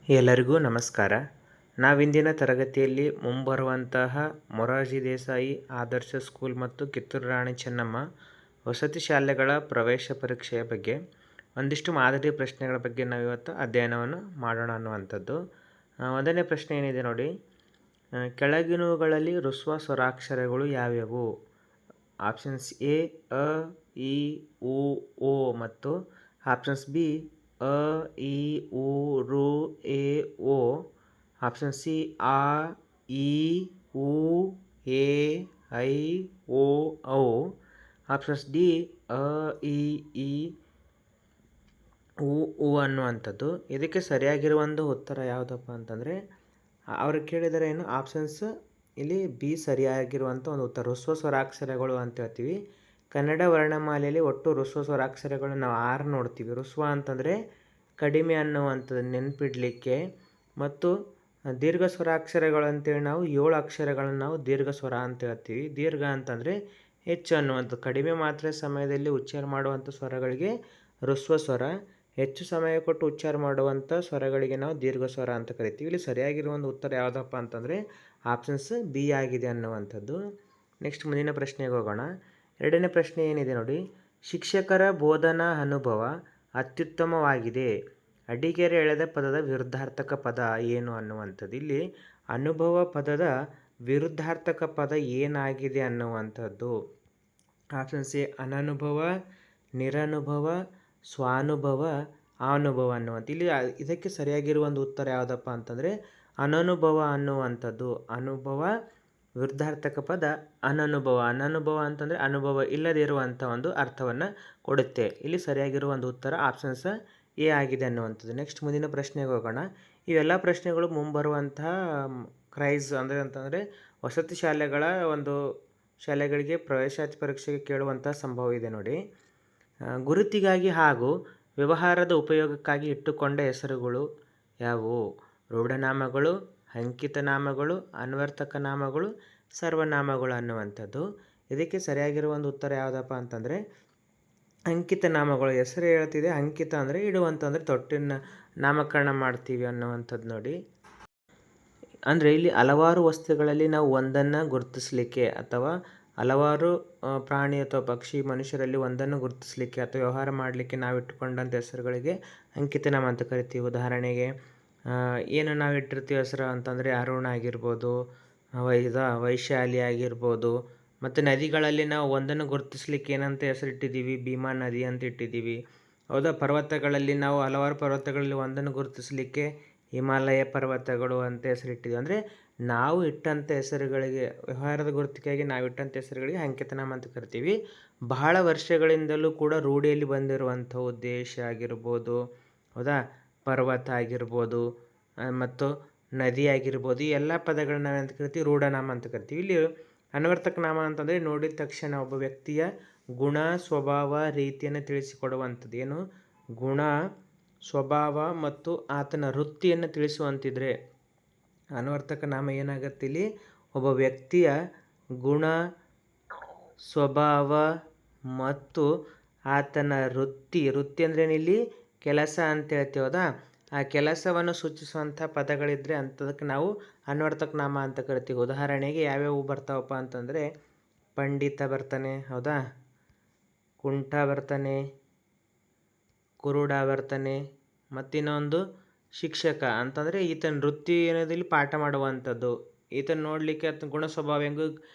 ಎಲ್ಲರಿಗೂ ನಮಸ್ಕಾರ. ನಾವಿಂದಿನ ತರಗತಿಯಲ್ಲಿ ಮುಂಬರುವಂತಹ ಮೊರಾರ್ಜಿ ದೇಸಾಯಿ ಆದರ್ಶ ಸ್ಕೂಲ್ ಮತ್ತು ಕಿತ್ತೂರು ರಾಣಿ ಚೆನ್ನಮ್ಮ ವಸತಿ ಶಾಲೆಗಳ ಪ್ರವೇಶ ಪರೀಕ್ಷೆಯ ಬಗ್ಗೆ ಒಂದಿಷ್ಟು ಮಾದರಿ ಪ್ರಶ್ನೆಗಳ ಬಗ್ಗೆ ನಾವಿವತ್ತು ಅಧ್ಯಯನವನ್ನು ಮಾಡೋಣ ಅನ್ನುವಂಥದ್ದು. ಒಂದನೇ ಪ್ರಶ್ನೆ ಏನಿದೆ ನೋಡಿ, ಕೆಳಗಿನವುಗಳಲ್ಲಿ ಹ್ರಸ್ವ ಸ್ವರಾಕ್ಷರಗಳು ಯಾವ್ಯಾವು? ಆಪ್ಷನ್ಸ್ ಎ ಅ, ಇ, ಉ, ಓ ಮತ್ತು ಆಪ್ಷನ್ಸ್ ಬಿ ಅ, ಇ, ಉ, ರು, ಎ, ಓ. ಆಪ್ಷನ್ ಸಿ ಆ, ಇ, ಉ, ಎ, ಐ, ಓ, ಔ. ಆಪ್ಷನ್ಸ್ ಡಿ ಅ, ಇ, ಈ, ಉ ಅನ್ನುವಂಥದ್ದು. ಇದಕ್ಕೆ ಸರಿಯಾಗಿರುವ ಒಂದು ಉತ್ತರ ಯಾವುದಪ್ಪ ಅಂತಂದರೆ, ಅವ್ರು ಕೇಳಿದರೆ ಏನು ಆಪ್ಷನ್ಸ್ ಇಲ್ಲಿ ಬಿ ಸರಿಯಾಗಿರುವಂಥ ಒಂದು ಉತ್ತರ. ಹ್ರಸ್ವ ಸ್ವರಾಕ್ಷರಗಳು ಅಂತ ಹೇಳ್ತೀವಿ. ಕನ್ನಡ ವರ್ಣಮಾಲೆಯಲ್ಲಿ ಒಟ್ಟು ಹ್ರಸ್ವ ಸ್ವರಾಕ್ಷರಗಳು ನಾವು 6 ನೋಡ್ತೀವಿ. ಹ್ರಸ್ವ ಅಂತಂದರೆ ಕಡಿಮೆ ಅನ್ನುವಂಥದ್ದು ನೆನಪಿಡಲಿಕ್ಕೆ. ಮತ್ತು ದೀರ್ಘ ಸ್ವರಾಕ್ಷರಗಳು ಅಂತೇಳಿ ನಾವು 7 ಅಕ್ಷರಗಳನ್ನು ನಾವು ದೀರ್ಘ ಸ್ವರ ಅಂತ ಹೇಳ್ತೀವಿ. ದೀರ್ಘ ಅಂತಂದರೆ ಹೆಚ್ಚು ಅನ್ನುವಂಥದ್ದು. ಕಡಿಮೆ ಮಾತ್ರೆ ಸಮಯದಲ್ಲಿ ಉಚ್ಚಾರ ಮಾಡುವಂಥ ಸ್ವರಗಳಿಗೆ ಹ್ರಸ್ವ ಸ್ವರ, ಹೆಚ್ಚು ಸಮಯ ಕೊಟ್ಟು ಉಚ್ಚಾರ ಮಾಡುವಂಥ ಸ್ವರಗಳಿಗೆ ನಾವು ದೀರ್ಘ ಸ್ವರ ಅಂತ ಕರಿತೀವಿ. ಇಲ್ಲಿ ಸರಿಯಾಗಿರುವ ಒಂದು ಉತ್ತರ ಯಾವುದಪ್ಪ ಅಂತಂದರೆ ಆಪ್ಷನ್ಸ್ ಬಿ ಆಗಿದೆ ಅನ್ನುವಂಥದ್ದು. ನೆಕ್ಸ್ಟ್ ಮುಂದಿನ ಪ್ರಶ್ನೆಗೆ ಹೋಗೋಣ. ಎರಡನೇ ಪ್ರಶ್ನೆ ಏನಿದೆ ನೋಡಿ, ಶಿಕ್ಷಕರ ಬೋಧನಾ ಅನುಭವ ಅತ್ಯುತ್ತಮವಾಗಿದೆ. ಅಡಿಗೆರೆ ಎಳೆದ ಪದದ ವಿರುದ್ಧಾರ್ಥಕ ಪದ ಏನು ಅನ್ನುವಂಥದ್ದು. ಇಲ್ಲಿ ಅನುಭವ ಪದದ ವಿರುದ್ಧಾರ್ಥಕ ಪದ ಏನಾಗಿದೆ ಅನ್ನುವಂಥದ್ದು. ಆಪ್ಷನ್ಸ್ ಎ ಅನನುಭವ, ನಿರನುಭವ, ಸ್ವಾನುಭವ, ಅನುಭವ ಅನ್ನುವಂಥ. ಇಲ್ಲಿ ಇದಕ್ಕೆ ಸರಿಯಾಗಿರುವ ಒಂದು ಉತ್ತರ ಯಾವುದಪ್ಪ ಅಂತಂದರೆ ಅನನುಭವ ಅನ್ನುವಂಥದ್ದು. ಅನುಭವ ವಿರುದ್ಧಾರ್ಥಕ ಪದ ಅನನುಭವ. ಅನನುಭವ ಅಂತಂದರೆ ಅನುಭವ ಇಲ್ಲದೇ ಇರುವಂಥ ಒಂದು ಅರ್ಥವನ್ನು ಕೊಡುತ್ತೆ. ಇಲ್ಲಿ ಸರಿಯಾಗಿರುವ ಒಂದು ಉತ್ತರ ಆಪ್ಷನ್ಸ್ ಎ ಆಗಿದೆ ಅನ್ನುವಂಥದ್ದು. ನೆಕ್ಸ್ಟ್ ಮುಂದಿನ ಪ್ರಶ್ನೆಗೆ ಹೋಗೋಣ. ಇವೆಲ್ಲ ಪ್ರಶ್ನೆಗಳು ಮುಂಬರುವಂತಹ ಕ್ರೈಸ್ ಅಂತಂದರೆ ವಸತಿ ಶಾಲೆಗಳ ಒಂದು ಶಾಲೆಗಳಿಗೆ ಪ್ರವೇಶಾತಿ ಪರೀಕ್ಷೆಗೆ ಕೇಳುವಂಥ ಸಂಭವ ಇದೆ ನೋಡಿ. ಗುರುತಿಗಾಗಿ ಹಾಗೂ ವ್ಯವಹಾರದ ಉಪಯೋಗಕ್ಕಾಗಿ ಇಟ್ಟುಕೊಂಡ ಹೆಸರುಗಳು ಯಾವುವು? ರೂಢನಾಮಗಳು, ಅಂಕಿತ ನಾಮಗಳು, ಅನ್ವರ್ಥಕ ನಾಮಗಳು, ಸರ್ವನಾಮಗಳು ಅನ್ನುವಂಥದ್ದು. ಇದಕ್ಕೆ ಸರಿಯಾಗಿರುವ ಒಂದು ಉತ್ತರ ಯಾವುದಪ್ಪ ಅಂತಂದರೆ ಅಂಕಿತ ನಾಮಗಳು. ಹೆಸರು ಹೇಳ್ತಿದೆ, ಅಂಕಿತ ಅಂದರೆ ಇಡುವಂತಂದರೆ ತೊಟ್ಟಿನ ನಾಮಕರಣ ಮಾಡ್ತೀವಿ ಅನ್ನುವಂಥದ್ದು ನೋಡಿ. ಅಂದರೆ ಇಲ್ಲಿ ಹಲವಾರು ವಸ್ತುಗಳಲ್ಲಿ ನಾವು ಒಂದನ್ನು ಗುರುತಿಸಲಿಕ್ಕೆ ಅಥವಾ ಹಲವಾರು ಪ್ರಾಣಿ ಅಥವಾ ಪಕ್ಷಿ ಮನುಷ್ಯರಲ್ಲಿ ಒಂದನ್ನು ಗುರುತಿಸಲಿಕ್ಕೆ ಅಥವಾ ವ್ಯವಹಾರ ಮಾಡಲಿಕ್ಕೆ ನಾವು ಇಟ್ಟುಕೊಂಡಂಥ ಹೆಸರುಗಳಿಗೆ ಅಂಕಿತನಾಮ ಅಂತ ಕರಿತೀವಿ. ಉದಾಹರಣೆಗೆ ಏನು ನಾವು ಇಟ್ಟಿರ್ತೀವಿ ಹೆಸರು ಅಂತಂದರೆ ಅರುಣ ಆಗಿರ್ಬೋದು, ವೈಶಾಲಿ ಆಗಿರ್ಬೋದು. ಮತ್ತು ನದಿಗಳಲ್ಲಿ ನಾವು ಒಂದನ್ನು ಗುರುತಿಸಲಿಕ್ಕೆ ಏನಂತ ಹೆಸರಿಟ್ಟಿದ್ದೀವಿ? ಭೀಮಾ ನದಿ ಅಂತ ಇಟ್ಟಿದ್ದೀವಿ. ಹೌದಾ? ಪರ್ವತಗಳಲ್ಲಿ ನಾವು ಹಲವಾರು ಪರ್ವತಗಳಲ್ಲಿ ಒಂದನ್ನು ಗುರುತಿಸಲಿಕ್ಕೆ ಹಿಮಾಲಯ ಪರ್ವತಗಳು ಅಂತ ಹೆಸರಿಟ್ಟಿದ್ದೀವಿ. ಅಂದರೆ ನಾವು ಇಟ್ಟಂಥ ಹೆಸರುಗಳಿಗೆ ವ್ಯವಹಾರದ ಗುರುತಿಗಾಗಿ ನಾವು ಇಟ್ಟಂಥ ಹೆಸರುಗಳಿಗೆ ಅಂಕಿತನಾಮ ಅಂತ ಕರಿತೀವಿ. ಬಹಳ ವರ್ಷಗಳಿಂದಲೂ ಕೂಡ ರೂಢಿಯಲ್ಲಿ ಬಂದಿರುವಂಥವು ದೇಶ ಆಗಿರ್ಬೋದು, ಹೌದಾ, ಪರ್ವತ ಆಗಿರ್ಬೋದು ಮತ್ತು ನದಿ ಆಗಿರ್ಬೋದು. ಈ ಎಲ್ಲ ಪದಗಳನ್ನ ನಾವೇಂತ ಕರಿತೀವಿ? ರೂಢನಾಮ ಅಂತ ಕರಿತೀವಿ. ಇಲ್ಲಿ ಅನ್ವರ್ಥಕ ನಾಮ ಅಂತಂದರೆ ನೋಡಿದ ತಕ್ಷಣ ಒಬ್ಬ ವ್ಯಕ್ತಿಯ ಗುಣ, ಸ್ವಭಾವ, ರೀತಿಯನ್ನು ತಿಳಿಸಿಕೊಡುವಂಥದ್ದು. ಏನು? ಗುಣ, ಸ್ವಭಾವ ಮತ್ತು ಆತನ ವೃತ್ತಿಯನ್ನು ತಿಳಿಸುವಂತಿದ್ರೆ ಅನ್ವರ್ಥಕ ನಾಮ ಏನಾಗುತ್ತೆ? ಇಲ್ಲಿ ಒಬ್ಬ ವ್ಯಕ್ತಿಯ ಗುಣ, ಸ್ವಭಾವ ಮತ್ತು ಆತನ ವೃತ್ತಿ ಅಂದ್ರೇನು? ಇಲ್ಲಿ ಕೆಲಸ ಅಂತ ಹೇಳ್ತೀವಿ. ಹೌದಾ? ಆ ಕೆಲಸವನ್ನು ಸೂಚಿಸುವಂಥ ಪದಗಳಿದ್ದರೆ ಅಂಥದಕ್ಕೆ ನಾವು ಅನ್ವರ್ಥಕ ನಾಮ ಅಂತ ಕರಿತೀವಿ. ಉದಾಹರಣೆಗೆ ಯಾವ್ಯಾವು ಬರ್ತಾವಪ್ಪ ಅಂತಂದರೆ ಪಂಡಿತ ಬರ್ತಾನೆ, ಹೌದಾ, ಕುಂಟ ಬರ್ತಾನೆ, ಕುರುಡ ಬರ್ತಾನೆ, ಮತ್ತಿನ್ನೊಂದು ಶಿಕ್ಷಕ ಅಂತಂದರೆ ಈತನ ವೃತ್ತಿ ಏನೋದಿಲ್ಲಿ ಪಾಠ ಮಾಡುವಂಥದ್ದು. ಈತನ ನೋಡಲಿಕ್ಕೆ ಆತನ ಗುಣ ಸ್ವಭಾವ ಹೆಂಗೂ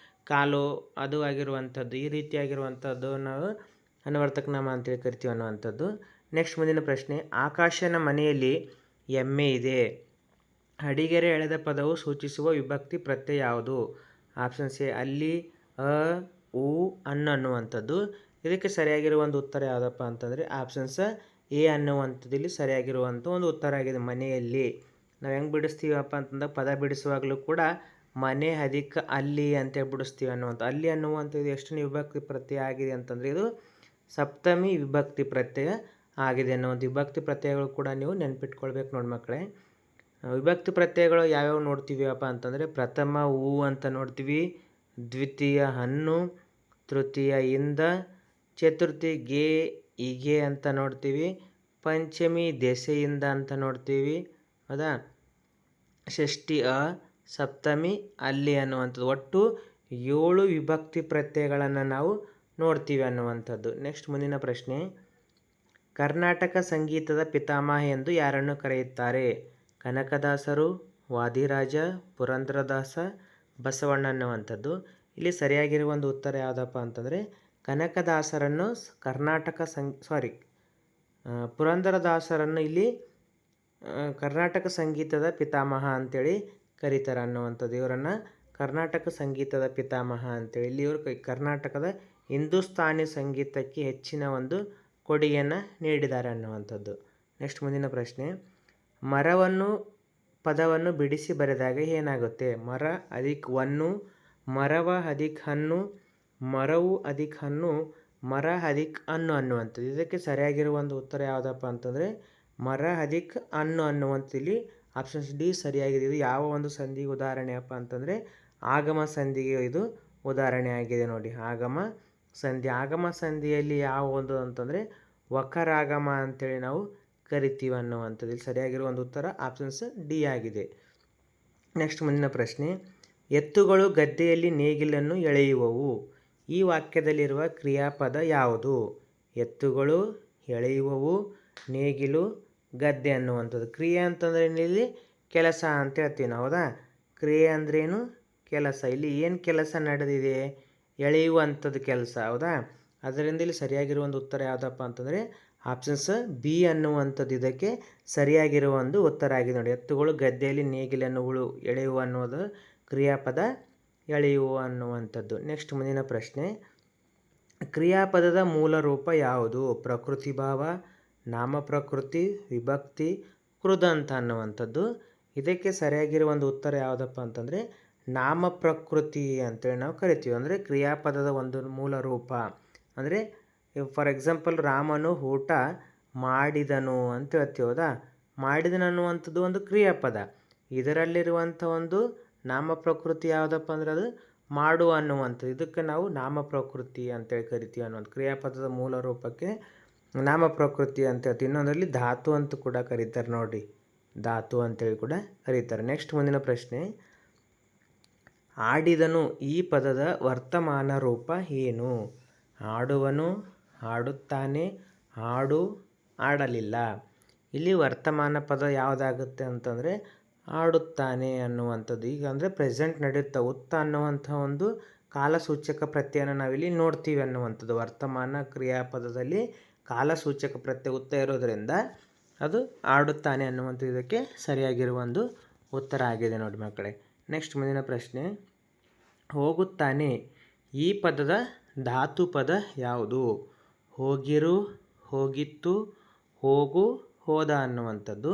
ಕಾಲು ಅದು ಆಗಿರುವಂಥದ್ದು, ಈ ರೀತಿಯಾಗಿರುವಂಥದ್ದು ನಾವು ಅನ್ವರ್ಥಕ ನಾಮ ಅಂತೇಳಿ ಕರಿತೀವಿ ಅನ್ನುವಂಥದ್ದು. ನೆಕ್ಸ್ಟ್ ಮುಂದಿನ ಪ್ರಶ್ನೆ, ಆಕಾಶನ ಮನೆಯಲ್ಲಿ ಎಮ್ಮೆ ಇದೆ. ಅಡಿಗೆರೆ ಎಳೆದ ಪದವು ಸೂಚಿಸುವ ವಿಭಕ್ತಿ ಪ್ರತ್ಯಯ ಯಾವುದು? ಆಪ್ಷನ್ಸ್ ಎ ಅಲ್ಲಿ, ಅ, ಉ, ಅನ್ನುವಂಥದ್ದು. ಇದಕ್ಕೆ ಸರಿಯಾಗಿರುವ ಒಂದು ಉತ್ತರ ಯಾವುದಪ್ಪ ಅಂತಂದರೆ ಆಪ್ಷನ್ಸ್ ಎ ಅನ್ನುವಂಥದ್ದು ಇಲ್ಲಿ ಸರಿಯಾಗಿರುವಂಥ ಒಂದು ಉತ್ತರ ಆಗಿದೆ. ಮನೆಯಲ್ಲಿ ನಾವು ಹೆಂಗೆ ಬಿಡಿಸ್ತೀವಪ್ಪ ಅಂತಂದಾಗ ಪದ ಬಿಡಿಸುವಾಗಲೂ ಕೂಡ ಮನೆ ಅಧಿಕ ಅಲ್ಲಿ ಅಂತೇಳಿ ಬಿಡಿಸ್ತೀವಿ ಅನ್ನುವಂಥ. ಅಲ್ಲಿ ಅನ್ನುವಂಥದ್ದು ಎಷ್ಟು ವಿಭಕ್ತಿ ಪ್ರತ್ಯಯ ಆಗಿದೆ ಅಂತಂದರೆ ಇದು ಸಪ್ತಮಿ ವಿಭಕ್ತಿ ಪ್ರತ್ಯಯ ಆಗಿದೆ ಅನ್ನುವಂಥ. ವಿಭಕ್ತಿ ಪ್ರತ್ಯಯಗಳು ಕೂಡ ನೀವು ನೆನಪಿಟ್ಕೊಳ್ಬೇಕು ನೋಡಿ ಮಕ್ಕಳೇ. ವಿಭಕ್ತಿ ಪ್ರತ್ಯಯಗಳು ಯಾವ್ಯಾವ ನೋಡ್ತೀವಿ ಅಪ್ಪ ಅಂತಂದರೆ ಪ್ರಥಮ ಹೂ ಅಂತ ನೋಡ್ತೀವಿ, ದ್ವಿತೀಯ ಹಣ್ಣು, ತೃತೀಯ ಇಂದ, ಚತುರ್ಥಿ ಗೆ, ಹೀಗೆ ಅಂತ ನೋಡ್ತೀವಿ, ಪಂಚಮಿ ದೆಸೆಯಿಂದ ಅಂತ ನೋಡ್ತೀವಿ, ಹೌದಾ. ಷಷ್ಠಿ ಅ, ಸಪ್ತಮಿ ಅಲ್ಲಿ ಅನ್ನುವಂಥದ್ದು. ಒಟ್ಟು 7 ವಿಭಕ್ತಿ ಪ್ರತ್ಯಯಗಳನ್ನು ನಾವು ನೋಡ್ತೀವಿ ಅನ್ನುವಂಥದ್ದು. ನೆಕ್ಸ್ಟ್ ಮುಂದಿನ ಪ್ರಶ್ನೆ, ಕರ್ನಾಟಕ ಸಂಗೀತದ ಪಿತಾಮಹ ಎಂದು ಯಾರನ್ನು ಕರೆಯುತ್ತಾರೆ? ಕನಕದಾಸರು, ವಾದಿರಾಜ, ಪುರಂದರದಾಸ, ಬಸವಣ್ಣ ಅನ್ನುವಂಥದ್ದು. ಇಲ್ಲಿ ಸರಿಯಾಗಿರುವ ಒಂದು ಉತ್ತರ ಯಾವುದಪ್ಪ ಅಂತಂದರೆ ಕನಕದಾಸರನ್ನು ಪುರಂದರದಾಸರನ್ನು ಇಲ್ಲಿ ಕರ್ನಾಟಕ ಸಂಗೀತದ ಪಿತಾಮಹ ಅಂತೇಳಿ ಕರೀತಾರೆ ಅನ್ನುವಂಥದ್ದು. ಇವರನ್ನು ಕರ್ನಾಟಕ ಸಂಗೀತದ ಪಿತಾಮಹ ಅಂತೇಳಿ ಇಲ್ಲಿ ಇವರು ಕರ್ನಾಟಕದ ಹಿಂದೂಸ್ತಾನಿ ಸಂಗೀತಕ್ಕೆ ಹೆಚ್ಚಿನ ಒಂದು ಕೊಡುಗೆಯನ್ನು ನೀಡಿದ್ದಾರೆ ಅನ್ನುವಂಥದ್ದು. ನೆಕ್ಸ್ಟ್ ಮುಂದಿನ ಪ್ರಶ್ನೆ, ಮರವನ್ನು ಪದವನ್ನು ಬಿಡಿಸಿ ಬರೆದಾಗ ಏನಾಗುತ್ತೆ? ಮರ ಅಧಿಕ್ ವನ್ನು, ಮರವ ಅಧಿಕ್ ಹಣ್ಣು, ಮರವು ಅಧಿಕ್ ಹಣ್ಣು, ಮರ ಅಧಿಕ್ ಹಣ್ಣು ಅನ್ನುವಂಥದ್ದು. ಇದಕ್ಕೆ ಸರಿಯಾಗಿರುವ ಒಂದು ಉತ್ತರ ಯಾವುದಪ್ಪ ಅಂತಂದರೆ ಮರ ಅಧಿಕ್ ಹಣ್ಣು ಅನ್ನುವಂಥದ್ದು. ಇಲ್ಲಿ ಆಪ್ಷನ್ಸ್ ಡಿ ಸರಿಯಾಗಿದೆ. ಇದು ಯಾವ ಒಂದು ಸಂಧಿಗೆ ಉದಾಹರಣೆಯಪ್ಪ ಅಂತಂದರೆ ಆಗಮ ಸಂಧಿಗೆ ಇದು ಉದಾಹರಣೆ ಆಗಿದೆ ನೋಡಿ. ಆಗಮ ಸಂಧಿ. ಆಗಮ ಸಂಧಿಯಲ್ಲಿ ಯಾವ ಒಂದು ಅಂತಂದರೆ ವಕರಾಗಮ ಅಂತೇಳಿ ನಾವು ಕರಿತೀವಿ ಅನ್ನುವಂಥದ್ದು. ಇಲ್ಲಿ ಸರಿಯಾಗಿರುವ ಒಂದು ಉತ್ತರ ಆಪ್ಷನ್ಸ್ ಡಿ ಆಗಿದೆ. ನೆಕ್ಸ್ಟ್ ಮುಂದಿನ ಪ್ರಶ್ನೆ, ಎತ್ತುಗಳು ಗದ್ದೆಯಲ್ಲಿ ನೇಗಿಲನ್ನು ಎಳೆಯುವವು. ಈ ವಾಕ್ಯದಲ್ಲಿರುವ ಕ್ರಿಯಾಪದ ಯಾವುದು? ಎತ್ತುಗಳು ಎಳೆಯುವವು, ನೇಗಿಲು, ಗದ್ದೆ ಅನ್ನುವಂಥದ್ದು. ಕ್ರಿಯೆ ಅಂತಂದರೆ ಇಲ್ಲಿ ಕೆಲಸ ಅಂತ ಹೇಳ್ತೀವಿ ನಾವು. ಹೌದಾ. ಕ್ರಿಯೆ ಅಂದ್ರೇನು? ಕೆಲಸ. ಇಲ್ಲಿ ಏನು ಕೆಲಸ ನಡೆದಿದೆ? ಎಳೆಯುವಂಥದ್ದು ಕೆಲಸ. ಹೌದಾ. ಅದರಿಂದ ಇಲ್ಲಿ ಸರಿಯಾಗಿರುವ ಒಂದು ಉತ್ತರ ಯಾವುದಪ್ಪ ಅಂತಂದರೆ ಆಪ್ಷನ್ಸ್ ಬಿ ಅನ್ನುವಂಥದ್ದು ಇದಕ್ಕೆ ಸರಿಯಾಗಿರುವ ಒಂದು ಉತ್ತರ ಆಗಿದೆ ನೋಡಿ. ಎತ್ತುಗಳು ಗದ್ದೆಯಲ್ಲಿ ನೇಗಿಲನ್ನು ಎಳೆಯುವ ಅನ್ನೋದು ಕ್ರಿಯಾಪದ ಎಳೆಯುವ ಅನ್ನುವಂಥದ್ದು. ನೆಕ್ಸ್ಟ್ ಮುಂದಿನ ಪ್ರಶ್ನೆ, ಕ್ರಿಯಾಪದದ ಮೂಲ ರೂಪ ಯಾವುದು? ಪ್ರಕೃತಿ ಭಾವ, ನಾಮ ಪ್ರಕೃತಿ, ವಿಭಕ್ತಿ, ಕೃದಂತ ಅನ್ನುವಂಥದ್ದು. ಇದಕ್ಕೆ ಸರಿಯಾಗಿರುವ ಒಂದು ಉತ್ತರ ಯಾವುದಪ್ಪ ಅಂತಂದರೆ ನಾಮ ಪ್ರಕೃತಿ ಅಂತೇಳಿ ನಾವು ಕರಿತೀವಿ. ಅಂದರೆ ಕ್ರಿಯಾಪದದ ಒಂದು ಮೂಲ ರೂಪ ಅಂದರೆ ಫಾರ್ ಎಕ್ಸಾಂಪಲ್ ರಾಮನು ಊಟ ಮಾಡಿದನು ಅಂತ ಹೇಳ್ತೀವಿ. ಹೌದಾ. ಮಾಡಿದನು ಅನ್ನುವಂಥದ್ದು ಒಂದು ಕ್ರಿಯಾಪದ. ಇದರಲ್ಲಿರುವಂಥ ಒಂದು ನಾಮ ಪ್ರಕೃತಿ ಯಾವುದಪ್ಪ ಅಂದರೆ ಅದು ಮಾಡು ಅನ್ನುವಂಥದ್ದು. ಇದಕ್ಕೆ ನಾವು ನಾಮ ಪ್ರಕೃತಿ ಅಂತೇಳಿ ಕರಿತೀವಿ ಅನ್ನೋದು. ಕ್ರಿಯಾಪದದ ಮೂಲ ರೂಪಕ್ಕೆ ನಾಮ ಪ್ರಕೃತಿ ಅಂತ ಹೇಳ್ತೀವಿ. ಇನ್ನೊಂದರಲ್ಲಿ ಧಾತು ಅಂತ ಕೂಡ ಕರೀತಾರೆ ನೋಡಿ. ಧಾತು ಅಂತೇಳಿ ಕೂಡ ಕರೀತಾರೆ. ನೆಕ್ಸ್ಟ್ ಮುಂದಿನ ಪ್ರಶ್ನೆ, ಆಡಿದನು ಈ ಪದದ ವರ್ತಮಾನ ರೂಪ ಏನು? ಆಡುವನು, ಆಡುತ್ತಾನೆ, ಆಡು, ಆಡಲಿಲ್ಲ. ಇಲ್ಲಿ ವರ್ತಮಾನ ಪದ ಯಾವುದಾಗುತ್ತೆ ಅಂತಂದರೆ ಆಡುತ್ತಾನೆ ಅನ್ನುವಂಥದ್ದು. ಈಗ ಅಂದರೆ ಪ್ರೆಸೆಂಟ್ ನಡೆಯುತ್ತಾ ಉತ್ತ ಅನ್ನುವಂಥ ಒಂದು ಕಾಲಸೂಚಕ ಪ್ರತ್ಯಯನ ನಾವಿಲ್ಲಿ ನೋಡ್ತೀವಿ ಅನ್ನುವಂಥದ್ದು. ವರ್ತಮಾನ ಕ್ರಿಯಾಪದದಲ್ಲಿ ಕಾಲಸೂಚಕ ಪ್ರತ್ಯಯ ಉತ್ತ ಇರೋದರಿಂದ ಅದು ಆಡುತ್ತಾನೆ ಅನ್ನುವಂಥದ್ದು ಇದಕ್ಕೆ ಸರಿಯಾಗಿರುವ ಒಂದು ಉತ್ತರ ಆಗಿದೆ ನೋಡಿ ಮಕ್ಕಳೇ. ನೆಕ್ಸ್ಟ್ ಮುಂದಿನ ಪ್ರಶ್ನೆ, ಹೋಗುತ್ತಾನೆ ಈ ಪದದ ಧಾತು ಪದ ಯಾವುದು? ಹೋಗಿರು, ಹೋಗಿತ್ತು, ಹೋಗು, ಹೋದ ಅನ್ನುವಂಥದ್ದು.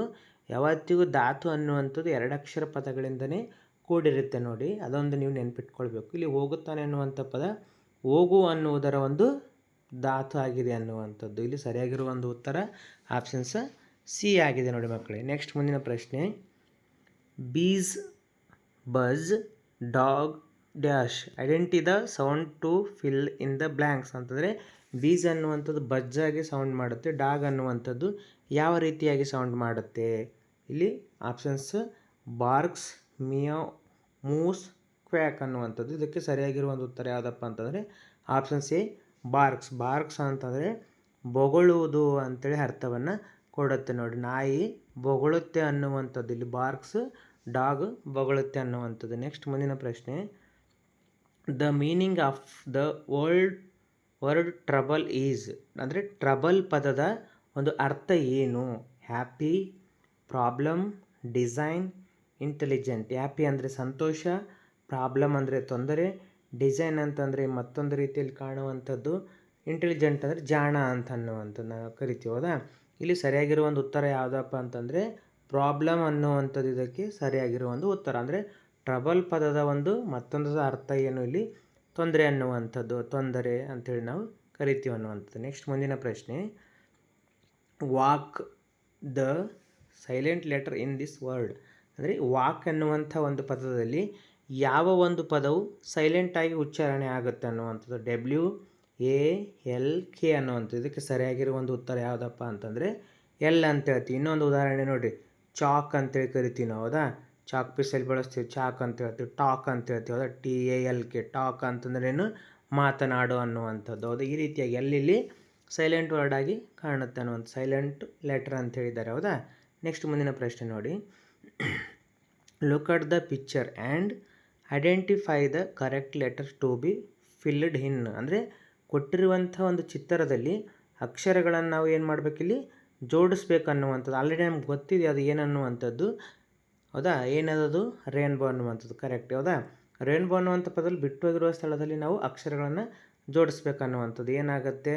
ಯಾವತ್ತಿಗೂ ಧಾತು ಅನ್ನುವಂಥದ್ದು 2 ಅಕ್ಷರ ಪದಗಳಿಂದನೇ ಕೂಡಿರುತ್ತೆ ನೋಡಿ. ಅದೊಂದು ನೀವು ನೆನಪಿಟ್ಕೊಳ್ಬೇಕು. ಇಲ್ಲಿ ಹೋಗುತ್ತಾನೆ ಅನ್ನುವಂಥ ಪದ ಹೋಗು ಅನ್ನುವುದರ ಒಂದು ಧಾತು ಆಗಿದೆ ಅನ್ನುವಂಥದ್ದು. ಇಲ್ಲಿ ಸರಿಯಾಗಿರುವ ಒಂದು ಉತ್ತರ ಆಪ್ಷನ್ಸ್ ಸಿ ಆಗಿದೆ ನೋಡಿ ಮಕ್ಕಳೇ. ನೆಕ್ಸ್ಟ್ ಮುಂದಿನ ಪ್ರಶ್ನೆ, bees, buzz, dog, dash identify the sound to fill in the blanks ಅಂತಂದರೆ ಬೀಸ್ ಅನ್ನುವಂಥದ್ದು ಬಜ್ಜಾಗಿ ಸೌಂಡ್ ಮಾಡುತ್ತೆ. ಡಾಗ್ ಅನ್ನುವಂಥದ್ದು ಯಾವ ರೀತಿಯಾಗಿ ಸೌಂಡ್ ಮಾಡುತ್ತೆ? ಇಲ್ಲಿ ಆಪ್ಷನ್ಸ್ ಬಾರ್ಕ್ಸ್, ಮಿಯಾವ್, ಮೂಸ್, ಕ್ವ್ಯಾಕ್ ಅನ್ನುವಂಥದ್ದು. ಇದಕ್ಕೆ ಸರಿಯಾಗಿರುವ ಒಂದು ಉತ್ತರ ಯಾವುದಪ್ಪ ಅಂತಂದರೆ ಆಪ್ಷನ್ಸ್ ಎ ಬಾರ್ಕ್ಸ್. ಬಾರ್ಕ್ಸ್ ಅಂತಂದರೆ ಬೊಗಳುವುದು ಅಂತೇಳಿ ಅರ್ಥವನ್ನು ಕೊಡುತ್ತೆ ನೋಡಿ. ನಾಯಿ ಬೊಗಳುತ್ತೆ ಅನ್ನುವಂಥದ್ದು. ಇಲ್ಲಿ ಬಾರ್ಕ್ಸ್, ಡಾಗ್ ಬೊಗಳುತ್ತೆ ಅನ್ನುವಂಥದ್ದು. ನೆಕ್ಸ್ಟ್ ಮುಂದಿನ ಪ್ರಶ್ನೆ, the meaning of the word trouble is ಅಂದರೆ ಟ್ರಬಲ್ ಪದದ ಒಂದು ಅರ್ಥ ಏನು? Happy, problem, design, intelligent. Happy ಅಂದರೆ ಸಂತೋಷ, ಪ್ರಾಬ್ಲಮ್ ಅಂದರೆ ತೊಂದರೆ, ಡಿಸೈನ್ ಅಂತಂದರೆ ಮತ್ತೊಂದು ರೀತಿಯಲ್ಲಿ ಕಾಣುವಂಥದ್ದು, ಇಂಟೆಲಿಜೆಂಟ್ ಅಂದರೆ ಜಾಣ ಅಂತ ಅನ್ನುವಂಥದ್ದು ನಾವು ಕರಿತೀವಿ. ಹೌದಾ. ಇಲ್ಲಿ ಸರಿಯಾಗಿರುವ ಒಂದು ಉತ್ತರ ಯಾವುದಪ್ಪ ಅಂತಂದರೆ ಪ್ರಾಬ್ಲಮ್ ಅನ್ನುವಂಥದ್ದು ಇದಕ್ಕೆ ಸರಿಯಾಗಿರುವ ಒಂದು ಉತ್ತರ. ಅಂದರೆ ಟ್ರಬಲ್ ಪದದ ಒಂದು ಮತ್ತೊಂದು ಅರ್ಥ ಏನು? ಇಲ್ಲಿ ತೊಂದರೆ ಅನ್ನುವಂಥದ್ದು, ತೊಂದರೆ ಅಂಥೇಳಿ ನಾವು ಕರಿತೀವಿ ಅನ್ನುವಂಥದ್ದು. ನೆಕ್ಸ್ಟ್ ಮುಂದಿನ ಪ್ರಶ್ನೆ, walk the silent letter in this word ಅಂದರೆ ವಾಕ್ ಅನ್ನುವಂಥ ಒಂದು ಪದದಲ್ಲಿ ಯಾವ ಒಂದು ಪದವು ಸೈಲೆಂಟಾಗಿ ಉಚ್ಚಾರಣೆ ಆಗುತ್ತೆ ಅನ್ನುವಂಥದ್ದು. WALK ಅನ್ನುವಂಥದ್ದು. ಇದಕ್ಕೆ ಸರಿಯಾಗಿರುವ ಒಂದು ಉತ್ತರ ಯಾವುದಪ್ಪ ಅಂತಂದರೆ ಎಲ್ ಅಂತ ಹೇಳ್ತೀವಿ. ಇನ್ನೊಂದು ಉದಾಹರಣೆ ನೋಡಿರಿ, ಚಾಕ್ ಅಂತೇಳಿ ಕರಿತೀವಿ ನಾವು, ಹೌದಾ. ಚಾಕ್ ಪೀಸಲ್ಲಿ ಬಳಸ್ತೀವಿ, ಚಾಕ್ ಅಂತ ಹೇಳ್ತೀವಿ. ಟಾಕ್ ಅಂತ ಹೇಳ್ತೀವಿ, ಹೌದಾ. TALK, ಟಾಕ್ ಅಂತಂದ್ರೆ ಏನು, ಮಾತನಾಡು ಅನ್ನುವಂಥದ್ದು, ಹೌದಾ. ಈ ರೀತಿಯಾಗಿ ಎಲ್ಲೆಲ್ಲಿ ಸೈಲೆಂಟ್ ವರ್ಡ್ ಆಗಿ ಕಾಣುತ್ತೆ ಅನ್ನುವಂಥ ಸೈಲೆಂಟ್ ಲೆಟರ್ ಅಂತ ಹೇಳಿದ್ದಾರೆ, ಹೌದಾ. ನೆಕ್ಸ್ಟ್ ಮುಂದಿನ ಪ್ರಶ್ನೆ ನೋಡಿ. Look at the picture and identify the correct letter to be filled in. ಅಂದರೆ ಕೊಟ್ಟಿರುವಂಥ ಒಂದು ಚಿತ್ರದಲ್ಲಿ ಅಕ್ಷರಗಳನ್ನು ನಾವು ಏನು ಮಾಡಬೇಕಿಲ್ಲಿ, ಜೋಡಿಸ್ಬೇಕು ಅನ್ನುವಂಥದ್ದು. ಆಲ್ರೆಡಿ ನಮ್ಗೆ ಗೊತ್ತಿದೆ ಅದು ಏನನ್ನುವಂಥದ್ದು, ಹೌದಾ. ಏನದು, ರೇನ್ಬೋ ಅನ್ನುವಂಥದ್ದು, ಕರೆಕ್ಟ್, ಹೌದಾ. ರೇನ್ಬೋ ಅನ್ನುವಂಥ ಪದದಲ್ಲಿ ಬಿಟ್ಟು ಹೋಗಿರುವ ಸ್ಥಳದಲ್ಲಿ ನಾವು ಅಕ್ಷರಗಳನ್ನು ಜೋಡಿಸ್ಬೇಕು ಅನ್ನುವಂಥದ್ದು. ಏನಾಗುತ್ತೆ,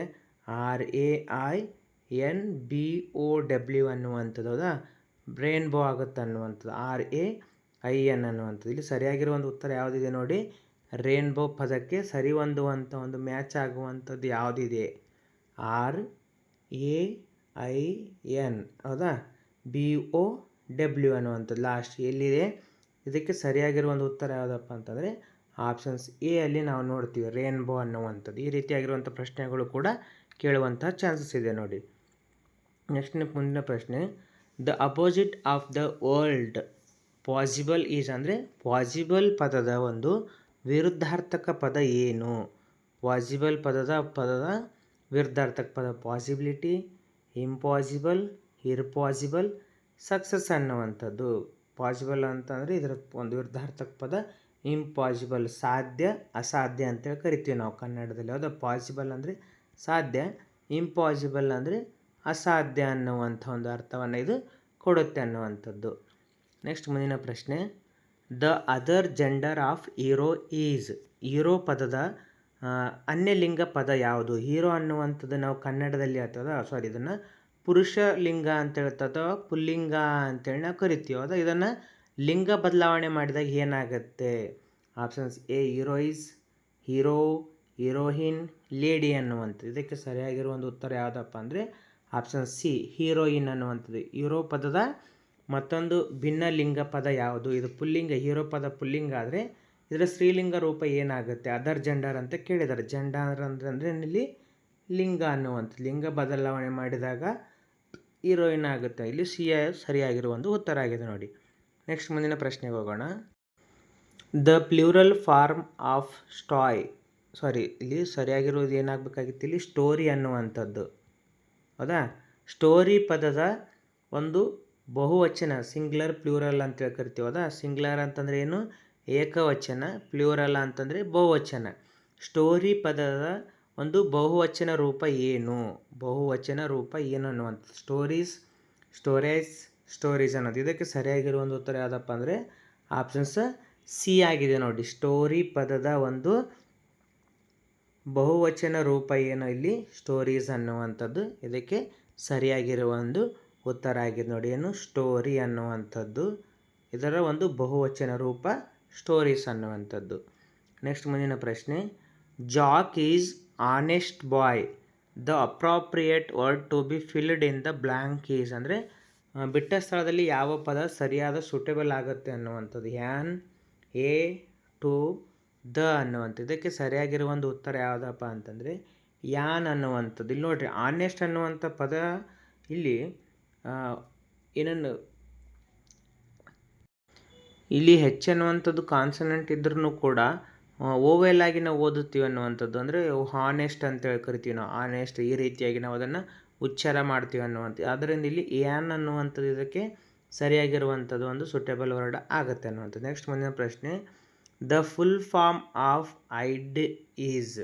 RAINBOW ಅನ್ನುವಂಥದ್ದು, ಹೌದಾ. ರೇನ್ಬೋ ಆಗುತ್ತೆ ಅನ್ನುವಂಥದ್ದು, RAIN ಅನ್ನುವಂಥದ್ದು. ಇಲ್ಲಿ ಸರಿಯಾಗಿರುವ ಒಂದು ಉತ್ತರ ಯಾವುದಿದೆ ನೋಡಿ, ರೇನ್ಬೋ ಪದಕ್ಕೆ ಸರಿ ಹೊಂದುವಂಥ ಒಂದು ಮ್ಯಾಚ್ ಆಗುವಂಥದ್ದು ಯಾವುದಿದೆ, RAIN, ಹೌದಾ. BOW ಅನ್ನುವಂಥದ್ದು ಲಾಸ್ಟ್ ಎಲ್ಲಿದೆ. ಇದಕ್ಕೆ ಸರಿಯಾಗಿರುವ ಒಂದು ಉತ್ತರ ಯಾವುದಪ್ಪ ಅಂತಂದರೆ ಆಪ್ಷನ್ಸ್ ಎ ಅಲ್ಲಿ ನಾವು ನೋಡ್ತೀವಿ, ರೇನ್ಬೋ ಅನ್ನುವಂಥದ್ದು. ಈ ರೀತಿಯಾಗಿರುವಂಥ ಪ್ರಶ್ನೆಗಳು ಕೂಡ ಕೇಳುವಂಥ ಚಾನ್ಸಸ್ ಇದೆ ನೋಡಿ. ನೆಕ್ಸ್ಟ್ ಮುಂದಿನ ಪ್ರಶ್ನೆ, the opposite of the world possible is. ಅಂದರೆ ಪಾಸಿಬಲ್ ಪದದ ಒಂದು ವಿರುದ್ಧಾರ್ಥಕ ಪದ ಏನು. ಪಾಸಿಬಲ್ ಪದದ ವಿರುದ್ಧಾರ್ಥಕ ಪದ ಪಾಸಿಬಿಲಿಟಿ, ಇಂಪಾಸಿಬಲ್, ಇರ್ಪಾಸಿಬಲ್, ಸಕ್ಸಸ್ ಅನ್ನುವಂಥದ್ದು. ಪಾಸಿಬಲ್ ಅಂತಂದರೆ ಇದರ ಒಂದು ವಿರುದ್ಧಾರ್ಥಕ ಪದ ಇಂಪಾಸಿಬಲ್, ಸಾಧ್ಯ ಅಸಾಧ್ಯ ಅಂತೇಳಿ ಕರಿತೀವಿ ನಾವು ಕನ್ನಡದಲ್ಲಿ, ಹೌದಾ. ಪಾಸಿಬಲ್ ಅಂದರೆ ಸಾಧ್ಯ, ಇಂಪಾಸಿಬಲ್ ಅಂದರೆ ಅಸಾಧ್ಯ ಅನ್ನುವಂಥ ಒಂದು ಅರ್ಥವನ್ನು ಇದು ಕೊಡುತ್ತೆ ಅನ್ನುವಂಥದ್ದು. ನೆಕ್ಸ್ಟ್ ಮುಂದಿನ ಪ್ರಶ್ನೆ, the other gender of hero is. Hero ಪದದ ಅನ್ಯಲಿಂಗ ಪದ ಯಾವುದು. ಹೀರೋ ಅನ್ನುವಂಥದ್ದು ನಾವು ಕನ್ನಡದಲ್ಲಿ ಅಥವಾ ಇದನ್ನು ಪುರುಷ ಲಿಂಗ ಅಂತ ಹೇಳ್ತದ, ಪುಲ್ಲಿಂಗ ಅಂತೇಳಿ ನಾವು ಕರಿತೀವಿ, ಹೌದಾ. ಇದನ್ನು ಲಿಂಗ ಬದಲಾವಣೆ ಮಾಡಿದಾಗ ಏನಾಗುತ್ತೆ. Options A heroes, hero, heroine, lady ಅನ್ನುವಂಥದ್ದು. ಇದಕ್ಕೆ ಸರಿಯಾಗಿರುವ ಒಂದು ಉತ್ತರ ಯಾವುದಪ್ಪ ಅಂದರೆ ಆಪ್ಷನ್ ಸಿ, ಹೀರೋಯಿನ್ ಅನ್ನುವಂಥದ್ದು. ಹೀರೋ ಪದದ ಮತ್ತೊಂದು ಭಿನ್ನ ಲಿಂಗ ಪದ ಯಾವುದು. ಇದು ಪುಲ್ಲಿಂಗ, ಹೀರೋ ಪದ ಪುಲ್ಲಿಂಗ ಆದರೆ ಇದರ ಸ್ತ್ರೀಲಿಂಗ ರೂಪ ಏನಾಗುತ್ತೆ. ಅದರ್ ಜೆಂಡರ್ ಅಂತ ಕೇಳಿದ್ದಾರೆ. ಜೆಂಡರ್ ಅಂದರೆ ಇಲ್ಲಿ ಲಿಂಗ ಅನ್ನುವಂಥದ್ದು. ಲಿಂಗ ಬದಲಾವಣೆ ಮಾಡಿದಾಗ ಹೀರೋಯಿನ್ ಆಗುತ್ತೆ. ಇಲ್ಲಿ ಸಿ ಸರಿಯಾಗಿರುವ ಒಂದು ಉತ್ತರ ಆಗಿದೆ ನೋಡಿ. ನೆಕ್ಸ್ಟ್ ಮುಂದಿನ ಪ್ರಶ್ನೆಗೆ ಹೋಗೋಣ. ದ ಪ್ಲೂರಲ್ ಫಾರ್ಮ್ ಆಫ್ ಇಲ್ಲಿ ಸರಿಯಾಗಿರೋದು ಏನಾಗಬೇಕಾಗಿತ್ತು, ಇಲ್ಲಿ ಸ್ಟೋರಿ ಅನ್ನುವಂಥದ್ದು, ಹೌದಾ. ಸ್ಟೋರಿ ಪದದ ಒಂದು ಬಹುವಚನ ಸಿಂಗ್ಯುಲರ್ ಪ್ಲೂರಲ್ ಅಂತೇಳಿ ಕರಿತೀವಿ, ಹೌದಾ. ಸಿಂಗ್ಯುಲರ್ ಅಂತಂದರೆ ಏನು, ಏಕವಚನ, ಪ್ಲೂರಲ್ ಅಂತಂದರೆ ಬಹುವಚನ. ಸ್ಟೋರಿ ಪದದ ಒಂದು ಬಹುವಚನ ರೂಪ ಏನು, ಬಹುವಚನ ರೂಪ ಏನು ಅನ್ನುವಂಥದ್ದು. ಸ್ಟೋರೀಸ್, ಸ್ಟೋರೇಜ್, ಸ್ಟೋರೀಸ್ ಅನ್ನೋದು. ಇದಕ್ಕೆ ಸರಿಯಾಗಿರುವ ಒಂದು ಉತ್ತರ ಯಾವುದಪ್ಪ ಅಂದರೆ ಆಪ್ಷನ್ಸ್ ಸಿ ಆಗಿದೆ ನೋಡಿ. ಸ್ಟೋರಿ ಪದದ ಒಂದು ಬಹುವಚನ ರೂಪ ಏನು, ಇಲ್ಲಿ ಸ್ಟೋರೀಸ್ ಅನ್ನುವಂಥದ್ದು. ಇದಕ್ಕೆ ಸರಿಯಾಗಿರುವ ಒಂದು ಉತ್ತರ ಆಗಿದೆ ನೋಡಿ, ಏನು, ಸ್ಟೋರಿ ಅನ್ನುವಂಥದ್ದು. ಇದರ ಒಂದು ಬಹುವಚನ ರೂಪ ಸ್ಟೋರೀಸ್ ಅನ್ನುವಂಥದ್ದು. ನೆಕ್ಸ್ಟ್ ಮುಂದಿನ ಪ್ರಶ್ನೆ, Jack is honest boy. The appropriate word to be filled in the blank is. ಅಂದರೆ ಬಿಟ್ಟ ಸ್ಥಳದಲ್ಲಿ ಯಾವ ಪದ ಸರಿಯಾದ ಸೂಟೇಬಲ್ ಆಗುತ್ತೆ ಅನ್ನುವಂಥದ್ದು. ಹ್ಯಾನ್, ಎ, ಟು, ದ ಅನ್ನುವಂಥದ್ದು. ಇದಕ್ಕೆ ಸರಿಯಾಗಿರುವ ಒಂದು ಉತ್ತರ ಯಾವುದಪ್ಪ ಅಂತಂದರೆ ಯಾನ್ ಅನ್ನುವಂಥದ್ದು. ಇಲ್ಲಿ ನೋಡಿರಿ, ಆನೆಸ್ಟ್ ಅನ್ನುವಂಥ ಪದ ಇಲ್ಲಿ ಏನನ್ನು ಇಲ್ಲಿ ಹೆಚ್ಚು ಅನ್ನುವಂಥದ್ದು ಕಾನ್ಸನೆಂಟ್ ಇದ್ರೂ ಕೂಡ ಓವೆಲ್ ಆಗಿ ನಾವು ಓದುತ್ತೀವಿ ಅನ್ನುವಂಥದ್ದು. ಅಂದರೆ ಹಾನೆಸ್ಟ್ ಅಂತೇಳಿ ಕರಿತೀವಿ ನಾವು, ಆನೆಸ್ಟ್, ಈ ರೀತಿಯಾಗಿ ನಾವು ಅದನ್ನು ಉಚ್ಚಾರ ಮಾಡ್ತೀವಿ ಅನ್ನುವಂಥದ್ದು. ಆದ್ದರಿಂದ ಇಲ್ಲಿ ಯಾನ್ ಅನ್ನುವಂಥದ್ದು ಇದಕ್ಕೆ ಸರಿಯಾಗಿರುವಂಥದ್ದು ಒಂದು ಸೂಟೇಬಲ್ ವರ್ಡ್ ಆಗುತ್ತೆ ಅನ್ನುವಂಥದ್ದು. ನೆಕ್ಸ್ಟ್ ಮುಂದಿನ ಪ್ರಶ್ನೆ, the full form of AIDS.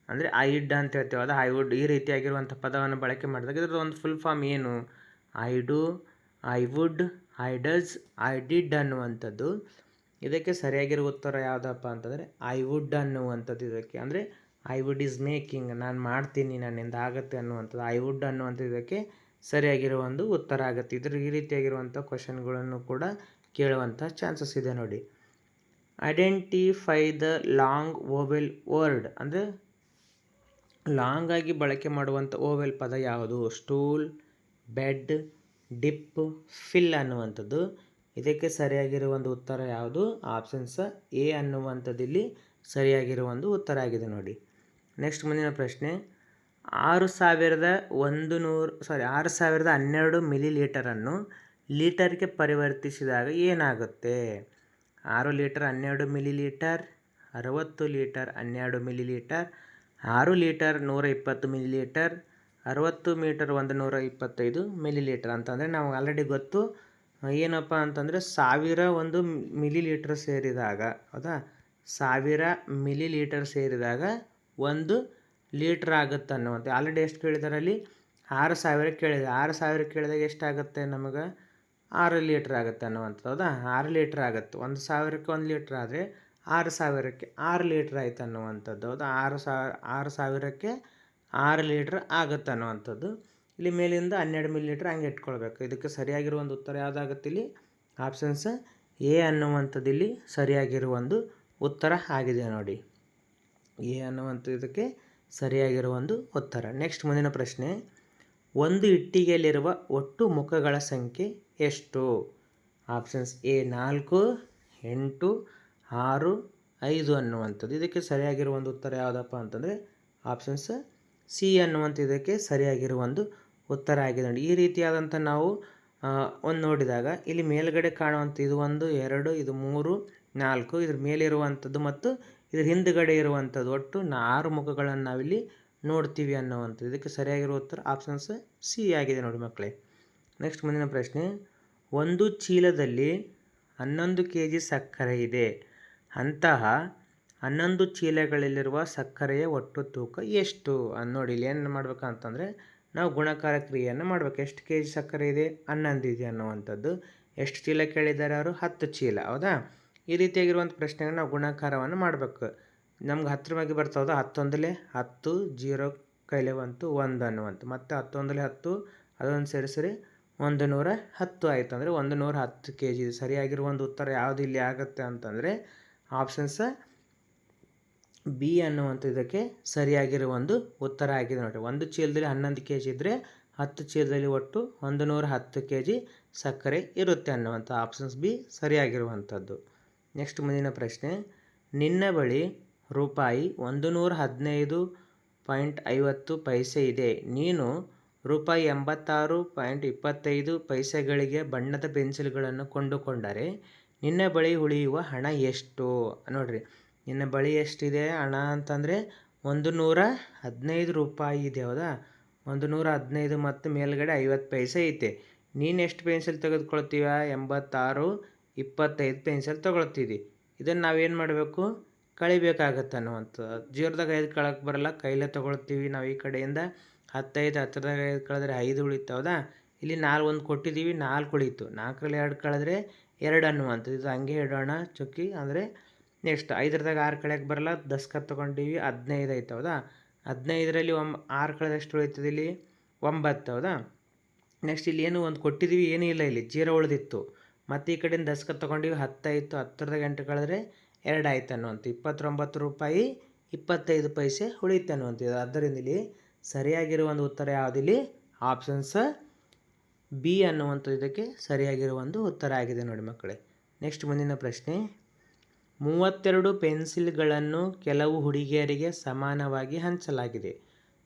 ಅಂದರೆ ಐಡ್ ಅಂತ ಹೇಳ್ತೀವಿ, ಅದು ಐ ವುಡ್, ಈ ರೀತಿಯಾಗಿರುವಂಥ ಪದವನ್ನು ಬಳಕೆ ಮಾಡಿದಾಗ ಇದ್ರದ್ದು ಒಂದು ಫುಲ್ ಫಾರ್ಮ್ ಏನು, I do, I would, I does, I did ಅನ್ನುವಂಥದ್ದು. ಇದಕ್ಕೆ ಸರಿಯಾಗಿರುವ ಉತ್ತರ ಯಾವುದಪ್ಪ ಅಂತಂದರೆ ಐ ವುಡ್ ಅನ್ನುವಂಥದ್ದು. ಇದಕ್ಕೆ ಅಂದರೆ ಐ ವುಡ್ ಈಸ್ ಮೇಕಿಂಗ್, ನಾನು ಮಾಡ್ತೀನಿ, ನನ್ನಿಂದ ಆಗುತ್ತೆ ಅನ್ನುವಂಥದ್ದು. ಐ ವುಡ್ ಅನ್ನುವಂಥದ್ದು ಇದಕ್ಕೆ ಸರಿಯಾಗಿರುವ ಒಂದು ಉತ್ತರ ಆಗುತ್ತೆ. ಈ ರೀತಿಯಾಗಿರುವಂಥ ಕ್ವಶನ್ಗಳನ್ನು ಕೂಡ ಕೇಳುವಂಥ ಚಾನ್ಸಸ್ ಇದೆ ನೋಡಿ. Identify the long vowel word. ಅಂದರೆ ಲಾಂಗ್ ಆಗಿ ಬಳಕೆ ಮಾಡುವಂಥ ಓವೆಲ್ ಪದ ಯಾವುದು. ಸ್ಟೂಲ್, ಬೆಡ್, ಡಿಪ್, ಫಿಲ್ ಅನ್ನುವಂಥದ್ದು. ಇದಕ್ಕೆ ಸರಿಯಾಗಿರುವ ಒಂದು ಉತ್ತರ ಯಾವುದು. ಆಪ್ಷನ್ಸ್ ಎ ಅನ್ನುವಂಥದ್ದು ಇಲ್ಲಿ ಸರಿಯಾಗಿರುವ ಒಂದು ಉತ್ತರ ಆಗಿದೆ ನೋಡಿ. ನೆಕ್ಸ್ಟ್ ಮುಂದಿನ ಪ್ರಶ್ನೆ, 6012 ಮಿಲಿಲೀಟರನ್ನು ಲೀಟರ್ಗೆ ಪರಿವರ್ತಿಸಿದಾಗ ಏನಾಗುತ್ತೆ? 6 litre 12 millilitre, 60 litre 12 millilitre, 6 litre 120 millilitre, 60 metre 125 millilitre ಅಂತಂದರೆ ನಾವು ಆಲ್ರೆಡಿ ಗೊತ್ತು ಏನಪ್ಪ ಅಂತಂದರೆ 1000 ಒಂದು ಮಿಲಿ ಲೀಟರ್ ಸೇರಿದಾಗ, ಹೌದಾ? 1000 ಮಿಲಿ ಲೀಟರ್ ಸೇರಿದಾಗ 1 ಲೀಟ್ರ್ ಆಗುತ್ತೆ ಅನ್ನುವಂಥ. ಆಲ್ರೆಡಿ ಎಷ್ಟು ಕೇಳಿದ್ದಾರೆ ಅಲ್ಲಿ? 6000 ಕೇಳಿದೆ. 6000 ಕೇಳಿದಾಗ ಎಷ್ಟಾಗುತ್ತೆ ನಮಗೆ? 6 ಲೀಟ್ರ್ ಆಗುತ್ತೆ ಅನ್ನುವಂಥದ್ದು, ಹೌದಾ? 6 ಲೀಟ್ರ್ ಆಗುತ್ತೆ. 1000ಕ್ಕೆ 1 ಲೀಟ್ರ್ ಆದರೆ 6000ಕ್ಕೆ 6 ಲೀಟ್ರ್ ಆಯ್ತು ಅನ್ನುವಂಥದ್ದು, ಹೌದಾ? 6000ಕ್ಕೆ 6 ಲೀಟ್ರ್ ಆಗುತ್ತೆ ಅನ್ನುವಂಥದ್ದು. ಇಲ್ಲಿ ಮೇಲಿಂದ 12 ಮಿಲಿ ಲೀಟ್ರ್ ಹಂಗೆ ಇಟ್ಕೊಳ್ಬೇಕು. ಇದಕ್ಕೆ ಸರಿಯಾಗಿರುವ ಒಂದು ಉತ್ತರ ಯಾವುದಾಗುತ್ತೆ ಇಲ್ಲಿ? ಆಪ್ಷನ್ಸ್ ಎ ಅನ್ನುವಂಥದ್ದು ಇಲ್ಲಿ ಸರಿಯಾಗಿರುವ ಒಂದು ಉತ್ತರ ಆಗಿದೆ ನೋಡಿ. ಎ ಅನ್ನುವಂಥ ಇದಕ್ಕೆ ಸರಿಯಾಗಿರುವ ಒಂದು ಉತ್ತರ. ನೆಕ್ಸ್ಟ್ ಮುಂದಿನ ಪ್ರಶ್ನೆ, ಒಂದು ಇಟ್ಟಿಗೆಯಲ್ಲಿರುವ ಒಟ್ಟು ಮುಖಗಳ ಸಂಖ್ಯೆ ಎಷ್ಟು? ಆಪ್ಷನ್ಸ್ ಎ 4, 8, 6, 5 ಅನ್ನುವಂಥದ್ದು. ಇದಕ್ಕೆ ಸರಿಯಾಗಿರುವ ಒಂದು ಉತ್ತರ ಯಾವುದಪ್ಪ ಅಂತಂದರೆ ಆಪ್ಷನ್ಸ್ ಸಿ ಅನ್ನುವಂಥ ಇದಕ್ಕೆ ಸರಿಯಾಗಿರುವ ಒಂದು ಉತ್ತರ ಆಗಿದೆ ನೋಡಿ. ಈ ರೀತಿಯಾದಂಥ ನಾವು ಒಂದು ನೋಡಿದಾಗ ಇಲ್ಲಿ ಮೇಲ್ಗಡೆ ಕಾಣುವಂಥ ಇದು 1, 2, ಇದು 3, 4 ಇದ್ರ ಮೇಲಿರುವಂಥದ್ದು ಮತ್ತು ಇದ್ರ ಹಿಂದುಗಡೆ ಇರುವಂಥದ್ದು ಒಟ್ಟು 6 ಮುಖಗಳನ್ನು ನಾವಿಲ್ಲಿ ನೋಡ್ತೀವಿ ಅನ್ನುವಂಥದ್ದು. ಇದಕ್ಕೆ ಸರಿಯಾಗಿರುವ ಉತ್ತರ ಆಪ್ಷನ್ಸ್ ಸಿ ಆಗಿದೆ ನೋಡಿ ಮಕ್ಕಳೇ. ನೆಕ್ಸ್ಟ್ ಮುಂದಿನ ಪ್ರಶ್ನೆ, ಒಂದು ಚೀಲದಲ್ಲಿ 11 kg ಸಕ್ಕರೆ ಇದೆ. ಅಂತಹ 11 ಚೀಲಗಳಲ್ಲಿರುವ ಸಕ್ಕರೆಯ ಒಟ್ಟು ತೂಕ ಎಷ್ಟು? ನೋಡಿ ಇಲ್ಲಿ ಏನು ಮಾಡ್ಬೇಕಂತಂದರೆ ನಾವು ಗುಣಾಕಾರ ಕ್ರಿಯೆಯನ್ನು ಮಾಡಬೇಕು. ಎಷ್ಟು kg ಸಕ್ಕರೆ ಇದೆ? 11 ಇದೆ ಅನ್ನುವಂಥದ್ದು. ಎಷ್ಟು ಚೀಲ ಕೇಳಿದ್ದಾರೆ ಅವರು? 10 ಚೀಲ, ಹೌದಾ? ಈ ರೀತಿಯಾಗಿರುವಂಥ ಪ್ರಶ್ನೆಗೆ ನಾವು ಗುಣಾಕಾರವನ್ನು ಮಾಡಬೇಕು. ನಮ್ಗೆ 10 ಬಗ್ಗೆ ಬರ್ತಾವೆ 10 10 0 ಕೈಲೆ 1 ಅನ್ನುವಂಥ, ಮತ್ತು 10 10 ಅದೊಂದು ಸೇರಿಸಿರಿ 110 ಆಯಿತು. ಅಂದರೆ 110 kg. ಸರಿಯಾಗಿರುವ ಒಂದು ಉತ್ತರ ಯಾವುದು ಇಲ್ಲಿ ಆಗುತ್ತೆ ಅಂತಂದರೆ ಆಪ್ಷನ್ಸ್ ಬಿ ಅನ್ನುವಂಥ ಇದಕ್ಕೆ ಸರಿಯಾಗಿರುವ ಒಂದು ಉತ್ತರ ಆಗಿದೆ ನೋಡಿ. ಒಂದು ಚೀಲದಲ್ಲಿ 11 kg ಇದ್ದರೆ 10 ಚೀಲದಲ್ಲಿ ಒಟ್ಟು 110 kg ಸಕ್ಕರೆ ಇರುತ್ತೆ ಅನ್ನುವಂಥ ಆಪ್ಷನ್ಸ್ ಬಿ ಸರಿಯಾಗಿರುವಂಥದ್ದು. ನೆಕ್ಸ್ಟ್ ಮುಂದಿನ ಪ್ರಶ್ನೆ, ನಿನ್ನ ಬಳಿ ರೂಪಾಯಿ 115.50 ಇದೆ. ನೀನು ರೂಪಾಯಿ 86.25 ಬಣ್ಣದ ಪೆನ್ಸಿಲ್ಗಳನ್ನು ಕೊಂಡುಕೊಂಡರೆ ನಿನ್ನ ಬಳಿ ಉಳಿಯುವ ಹಣ ಎಷ್ಟು? ನೋಡಿರಿ, ನಿನ್ನ ಬಳಿ ಎಷ್ಟಿದೆ ಹಣ ಅಂತಂದರೆ 115 ರೂಪಾಯಿ ಇದೆ, ಹೌದಾ? 115 ಮತ್ತು ಮೇಲ್ಗಡೆ 50 ಪೈಸೆ ಐತೆ. ನೀನು ಎಷ್ಟು ಪೆನ್ಸಿಲ್ ತೆಗೆದುಕೊಳ್ತೀವ? 86.25 ಪೆನ್ಸಿಲ್ ತೊಗೊಳ್ತೀವಿ. ಇದನ್ನು ನಾವೇನು ಮಾಡಬೇಕು? ಕಳಿಬೇಕಾಗತ್ತೆ ಅನ್ನುವಂಥದ್ದು. ಜೀರೋದಾಗ 5 ಕಳಕ್ಕೆ ಬರಲ್ಲ, ಕೈಲೇ ತೊಗೊಳ್ತೀವಿ ನಾವು. ಈ ಕಡೆಯಿಂದ 10 ಹತ್ತಿರದಾಗ 5 ಕಳೆದ್ರೆ 5 ಉಳಿತು, ಹೌದಾ? ಇಲ್ಲಿ 4 1 ಕೊಟ್ಟಿದ್ದೀವಿ, 4 ಉಳಿತು. 4ರಲ್ಲಿ 2 ಕಳೆದ್ರೆ 2 ಅನ್ನುವಂಥದ್ದು. ಇದು ಹಂಗೆ ಇಡೋಣ ಚುಕ್ಕಿ. ಅಂದರೆ ನೆಕ್ಸ್ಟ್ 5ರದಾಗ 6 ಕಳೆಯಕ್ಕೆ ಬರಲ್ಲ, ದಸ್ಕತ್ ತೊಗೊಂಡಿವಿ, 15 ಆಯ್ತು, ಹೌದಾ? 15ರಲ್ಲಿ 6 ಕಳೆದ ಎಷ್ಟು ಉಳಿತದೆ? ಇಲ್ಲಿ 9, ಹೌದಾ? ನೆಕ್ಸ್ಟ್ ಇಲ್ಲಿ ಏನು ಒಂದು ಕೊಟ್ಟಿದ್ದೀವಿ, ಏನೂ ಇಲ್ಲ, ಇಲ್ಲಿ 0 ಉಳಿದಿತ್ತು. ಮತ್ತು ಈ ಕಡೆಯಿಂದ ದಸ್ಕತ್ ತೊಗೊಂಡಿವಿ, 10 ಆಯಿತು. 10ರದಾಗ 8 ಕಳೆದ್ರೆ 2 ಆಯ್ತು ಅನ್ನುವಂಥ. 29 ರೂಪಾಯಿ 25 ಪೈಸೆ ಉಳಿತು ಅನ್ನುವಂಥದ್ದು. ಆದ್ದರಿಂದ ಇಲ್ಲಿ ಸರಿಯಾಗಿರುವ ಒಂದು ಉತ್ತರ ಯಾವುದಿಲ್ಲಿ? ಆಪ್ಷನ್ಸ್ ಬಿ ಅನ್ನುವಂಥದ್ದು ಇದಕ್ಕೆ ಸರಿಯಾಗಿರುವ ಒಂದು ಉತ್ತರ ಆಗಿದೆ ನೋಡಿ ಮಕ್ಕಳೇ. ನೆಕ್ಸ್ಟ್ ಮುಂದಿನ ಪ್ರಶ್ನೆ, 32 ಪೆನ್ಸಿಲ್ಗಳನ್ನು ಕೆಲವು ಹುಡುಗಿಯರಿಗೆ ಸಮಾನವಾಗಿ ಹಂಚಲಾಗಿದೆ.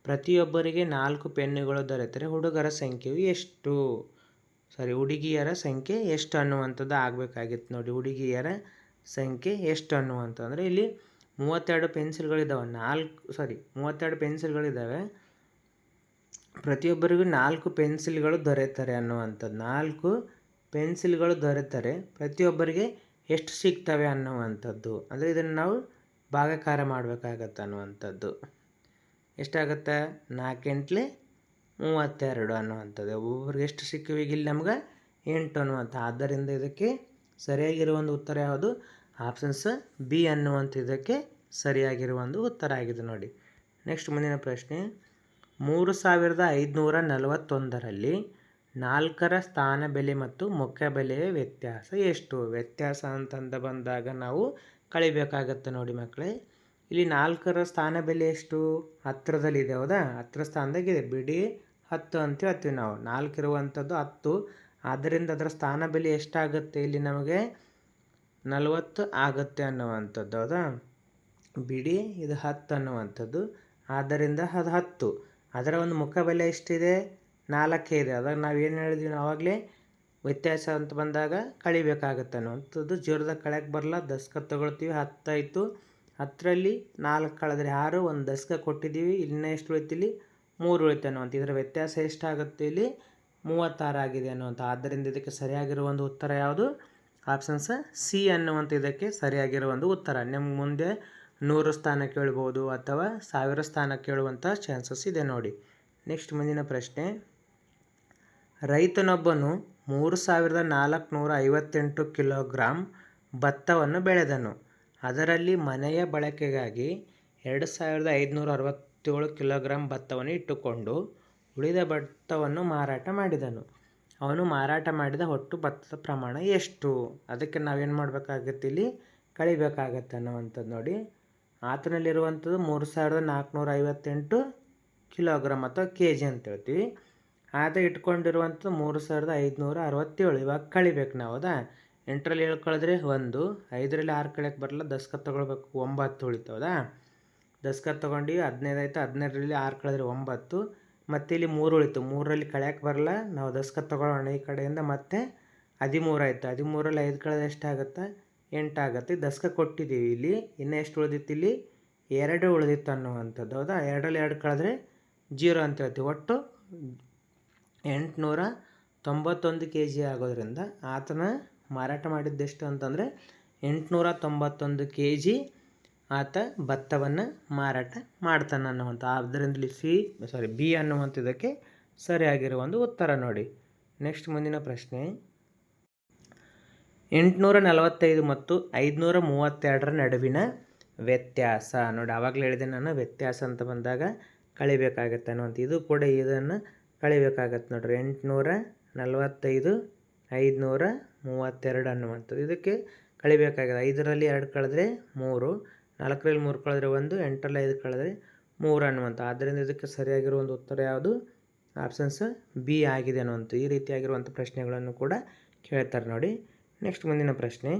ಪ್ರತಿಯೊಬ್ಬರಿಗೆ 4 ಪೆನ್ನುಗಳು ದೊರೆತರೆ ಹುಡುಗರ ಸಂಖ್ಯೆಯು ಎಷ್ಟು? ಹುಡುಗಿಯರ ಸಂಖ್ಯೆ ಎಷ್ಟು ಅನ್ನುವಂಥದ್ದು ಆಗಬೇಕಾಗಿತ್ತು ನೋಡಿ. ಹುಡುಗಿಯರ ಸಂಖ್ಯೆ ಎಷ್ಟು ಅನ್ನುವಂಥದ್ದು ಇಲ್ಲಿ 32 ಪೆನ್ಸಿಲ್ಗಳಿದ್ದಾವೆ. 32 ಪೆನ್ಸಿಲ್ಗಳಿದ್ದಾವೆ. ಪ್ರತಿಯೊಬ್ಬರಿಗೂ 4 ಪೆನ್ಸಿಲ್ಗಳು ದೊರೆತಾರೆ ಅನ್ನುವಂಥದ್ದು. 4 ಪೆನ್ಸಿಲ್ಗಳು ದೊರೆತರೆ ಪ್ರತಿಯೊಬ್ಬರಿಗೆ ಎಷ್ಟು ಸಿಗ್ತವೆ ಅನ್ನುವಂಥದ್ದು. ಅಂದರೆ ಇದನ್ನು ನಾವು ಭಾಗಾಕಾರ ಮಾಡಬೇಕಾಗತ್ತೆ ಅನ್ನುವಂಥದ್ದು. ಎಷ್ಟಾಗುತ್ತೆ? 4 8 32 ಅನ್ನುವಂಥದ್ದು. ಒಬ್ಬೊಬ್ರಿಗೆ ಎಷ್ಟು ಸಿಕ್ಕಿವೆ? ಇಲ್ಲಿ ನಮ್ಗೆ 8 ಅನ್ನುವಂಥ. ಆದ್ದರಿಂದ ಇದಕ್ಕೆ ಸರಿಯಾಗಿರುವ ಒಂದು ಉತ್ತರ ಯಾವುದು? ಆಪ್ಷನ್ಸ್ ಬಿ ಅನ್ನುವಂಥ ಇದಕ್ಕೆ ಸರಿಯಾಗಿರುವ ಒಂದು ಉತ್ತರ ಆಗಿದೆ ನೋಡಿ. ನೆಕ್ಸ್ಟ್ ಮುಂದಿನ ಪ್ರಶ್ನೆ, 3541ರಲ್ಲಿ 4ರ ಸ್ಥಾನ ಬೆಲೆ ಮತ್ತು ಮುಖ್ಯ ಬೆಲೆಯ ವ್ಯತ್ಯಾಸ ಎಷ್ಟು? ವ್ಯತ್ಯಾಸ ಅಂತಂದು ಬಂದಾಗ ನಾವು ಕಳಿಬೇಕಾಗತ್ತೆ ನೋಡಿ ಮಕ್ಕಳೇ. ಇಲ್ಲಿ 4ರ ಸ್ಥಾನ ಬೆಲೆ ಎಷ್ಟು? ಹತ್ತಿರದಲ್ಲಿದೆ, ಹೌದಾ? ಹತ್ತಿರ ಸ್ಥಾನದಾಗಿದೆ. ಬಿಡಿ 10 ಅಂತ ಹೇಳ್ತೀವಿ ನಾವು. 4 ಇರುವಂಥದ್ದು 10. ಆದ್ದರಿಂದ ಅದರ ಸ್ಥಾನ ಬೆಲೆ ಎಷ್ಟಾಗುತ್ತೆ? ಇಲ್ಲಿ ನಮಗೆ 40 ಆಗುತ್ತೆ ಅನ್ನುವಂಥದ್ದು, ಹೌದಾ? ಬಿಡಿ ಇದು 10 ಅನ್ನುವಂಥದ್ದು. ಆದ್ದರಿಂದ ಅದು 10. ಅದರ ಒಂದು ಮುಖ ಬೆಲೆ ಎಷ್ಟಿದೆ? 4 ಇದೆ. ಅದಾಗ ನಾವು ಏನು ಹೇಳಿದ್ವಿ ಆವಾಗಲೇ? ವ್ಯತ್ಯಾಸ ಅಂತ ಬಂದಾಗ ಕಳಿಬೇಕಾಗತ್ತೆ ಅನ್ನುವಂಥದ್ದು. ಜೀರೋದಾಗ ಕಳೆಯಕ್ಕೆ ಬರಲ್ಲ, ದಸ್ಕತ್ ತೊಗೊಳ್ತೀವಿ. 10 ಆಯಿತು, 10ರಲ್ಲಿ 4 ಕಳೆದ್ರೆ 6, ಒಂದು ದಸ್ಕ ಕೊಟ್ಟಿದ್ದೀವಿ. ಇನ್ನೂ ಎಷ್ಟು ಉಳಿತು ಇಲ್ಲಿ? 3 ಉಳಿತು ಅನ್ನುವಂಥ. ಇದರ ವ್ಯತ್ಯಾಸ ಎಷ್ಟಾಗುತ್ತೆ ಇಲ್ಲಿ? 36 ಆಗಿದೆ ಅನ್ನುವಂಥ. ಆದ್ದರಿಂದ ಇದಕ್ಕೆ ಸರಿಯಾಗಿರುವ ಒಂದು ಉತ್ತರ ಯಾವುದು? ಆಪ್ಷನ್ಸ್ ಸಿ ಅನ್ನುವಂಥ ಇದಕ್ಕೆ ಸರಿಯಾಗಿರುವ ಒಂದು ಉತ್ತರ. ನಿಮ್ಗೆ ಮುಂದೆ 100 ಸ್ಥಾನ ಕೇಳ್ಬೋದು ಅಥವಾ 1000 ಸ್ಥಾನ ಕೇಳುವಂಥ ಚಾನ್ಸಸ್ ಇದೆ ನೋಡಿ. ನೆಕ್ಸ್ಟ್ ಮುಂದಿನ ಪ್ರಶ್ನೆ. ರೈತನೊಬ್ಬನು 3458 ಕಿಲೋಗ್ರಾಂ ಭತ್ತವನ್ನು ಬೆಳೆದನು. ಅದರಲ್ಲಿ ಮನೆಯ ಬಳಕೆಗಾಗಿ 2567 ಕಿಲೋಗ್ರಾಂ ಭತ್ತವನ್ನು ಇಟ್ಟುಕೊಂಡು ಉಳಿದ ಭತ್ತವನ್ನು ಮಾರಾಟ ಮಾಡಿದನು. ಅವನು ಮಾರಾಟ ಮಾಡಿದ ಒಟ್ಟು ಭತ್ತದ ಪ್ರಮಾಣ ಎಷ್ಟು? ಅದಕ್ಕೆ ನಾವೇನು ಮಾಡಬೇಕಾಗತ್ತೆ ಇಲ್ಲಿ? ಕಳಿಬೇಕಾಗತ್ತೆ ಅನ್ನುವಂಥದ್ದು ನೋಡಿ. ಆತನಲ್ಲಿರುವಂಥದ್ದು 3458 ಕಿಲೋಗ್ರಾಮ್ ಅಥವಾ ಕೆ ಜಿ ಅಂತ ಹೇಳ್ತೀವಿ. ಆತ ಇಟ್ಕೊಂಡಿರುವಂಥದ್ದು 3567. ಇವಾಗ ಕಳಿಬೇಕು ನಾವು. ಹೌದಾ? 8ರಲ್ಲಿ 7 ಕಳೆದ್ರೆ 1, 5ರಲ್ಲಿ 6 ಕಳೆಯಕ್ಕೆ ಬರಲ್ಲ, ದಸ್ಕತ್ ತೊಗೊಳ್ಬೇಕು. 9 ಉಳಿತವದಾ? ದಸ್ಕತ್ ತೊಗೊಂಡು 15 ಆಯಿತು, 15ರಲ್ಲಿ 6 ಕಳೆದ್ರೆ 9, ಮತ್ತು ಇಲ್ಲಿ 3 ಉಳಿತು. 3ರಲ್ಲಿ ಕಳೆಯಕ್ಕೆ ಬರಲ್ಲ, ನಾವು ದಸ್ಕತ್ ತೊಗೊಳ್ಳೋಣ ಈ ಕಡೆಯಿಂದ. ಮತ್ತೆ 13 ಆಯಿತು. 13ರಲ್ಲಿ 5 ಕಳೆದ್ರೆ ಎಷ್ಟಾಗುತ್ತೆ? 8 ಆಗುತ್ತೆ. ದಸ್ಕ ಕೊಟ್ಟಿದ್ದೀವಿ. ಇಲ್ಲಿ ಇನ್ನೂ ಎಷ್ಟು ಉಳಿದಿತ್ತು? ಇಲ್ಲಿ 2 ಉಳಿದಿತ್ತು ಅನ್ನುವಂಥದ್ದು. ಹೌದಾ? 2ರಲ್ಲಿ 2 ಕಳೆದ್ರೆ 0 ಅಂತ ಹೇಳ್ತೀವಿ. ಒಟ್ಟು 891 ಕೆ ಜಿ ಆಗೋದ್ರಿಂದ ಆತನ ಮಾರಾಟ ಮಾಡಿದ್ದೆಷ್ಟು ಅಂತಂದರೆ 891 ಕೆ ಜಿ ಆತ ಭತ್ತವನ್ನು ಮಾರಾಟ ಮಾಡ್ತಾನೆ ಅನ್ನುವಂಥ. ಅದರಿಂದಲೇ ಬಿ ಅನ್ನುವಂಥದ್ದಕ್ಕೆ ಸರಿಯಾಗಿರುವ ಒಂದು ಉತ್ತರ ನೋಡಿ. ನೆಕ್ಸ್ಟ್ ಮುಂದಿನ ಪ್ರಶ್ನೆ. 845 ಮತ್ತು 532ರ ನಡುವಿನ ವ್ಯತ್ಯಾಸ ನೋಡಿ. ಆವಾಗಲೇ ಹೇಳಿದೆ ನಾನು, ವ್ಯತ್ಯಾಸ ಅಂತ ಬಂದಾಗ ಕಳಿಬೇಕಾಗತ್ತೆ ಅನ್ನುವಂಥ. ಇದು ಕೂಡ ಇದನ್ನು ಕಳಿಬೇಕಾಗತ್ತೆ ನೋಡ್ರಿ. 845, 532 ಅನ್ನುವಂಥದ್ದು. ಇದಕ್ಕೆ ಕಳಿಬೇಕಾಗಿದೆ. 5ರಲ್ಲಿ 2 ಕಳೆದ್ರೆ 3, 4ರಲ್ಲಿ 3 ಕಳೆದ್ರೆ 1, 8ರಲ್ಲಿ 5 ಕಳೆದ್ರೆ 3 ಅನ್ನುವಂಥ. ಆದ್ದರಿಂದ ಇದಕ್ಕೆ ಸರಿಯಾಗಿರುವ ಒಂದು ಉತ್ತರ ಯಾವುದು? ಆಪ್ಷನ್ಸ್ ಬಿ ಆಗಿದೆ ಅನ್ನುವಂಥ. ಈ ರೀತಿಯಾಗಿರುವಂಥ ಪ್ರಶ್ನೆಗಳನ್ನು ಕೂಡ ಕೇಳ್ತಾರೆ ನೋಡಿ. ನೆಕ್ಸ್ಟ್ ಮುಂದಿನ ಪ್ರಶ್ನೆ.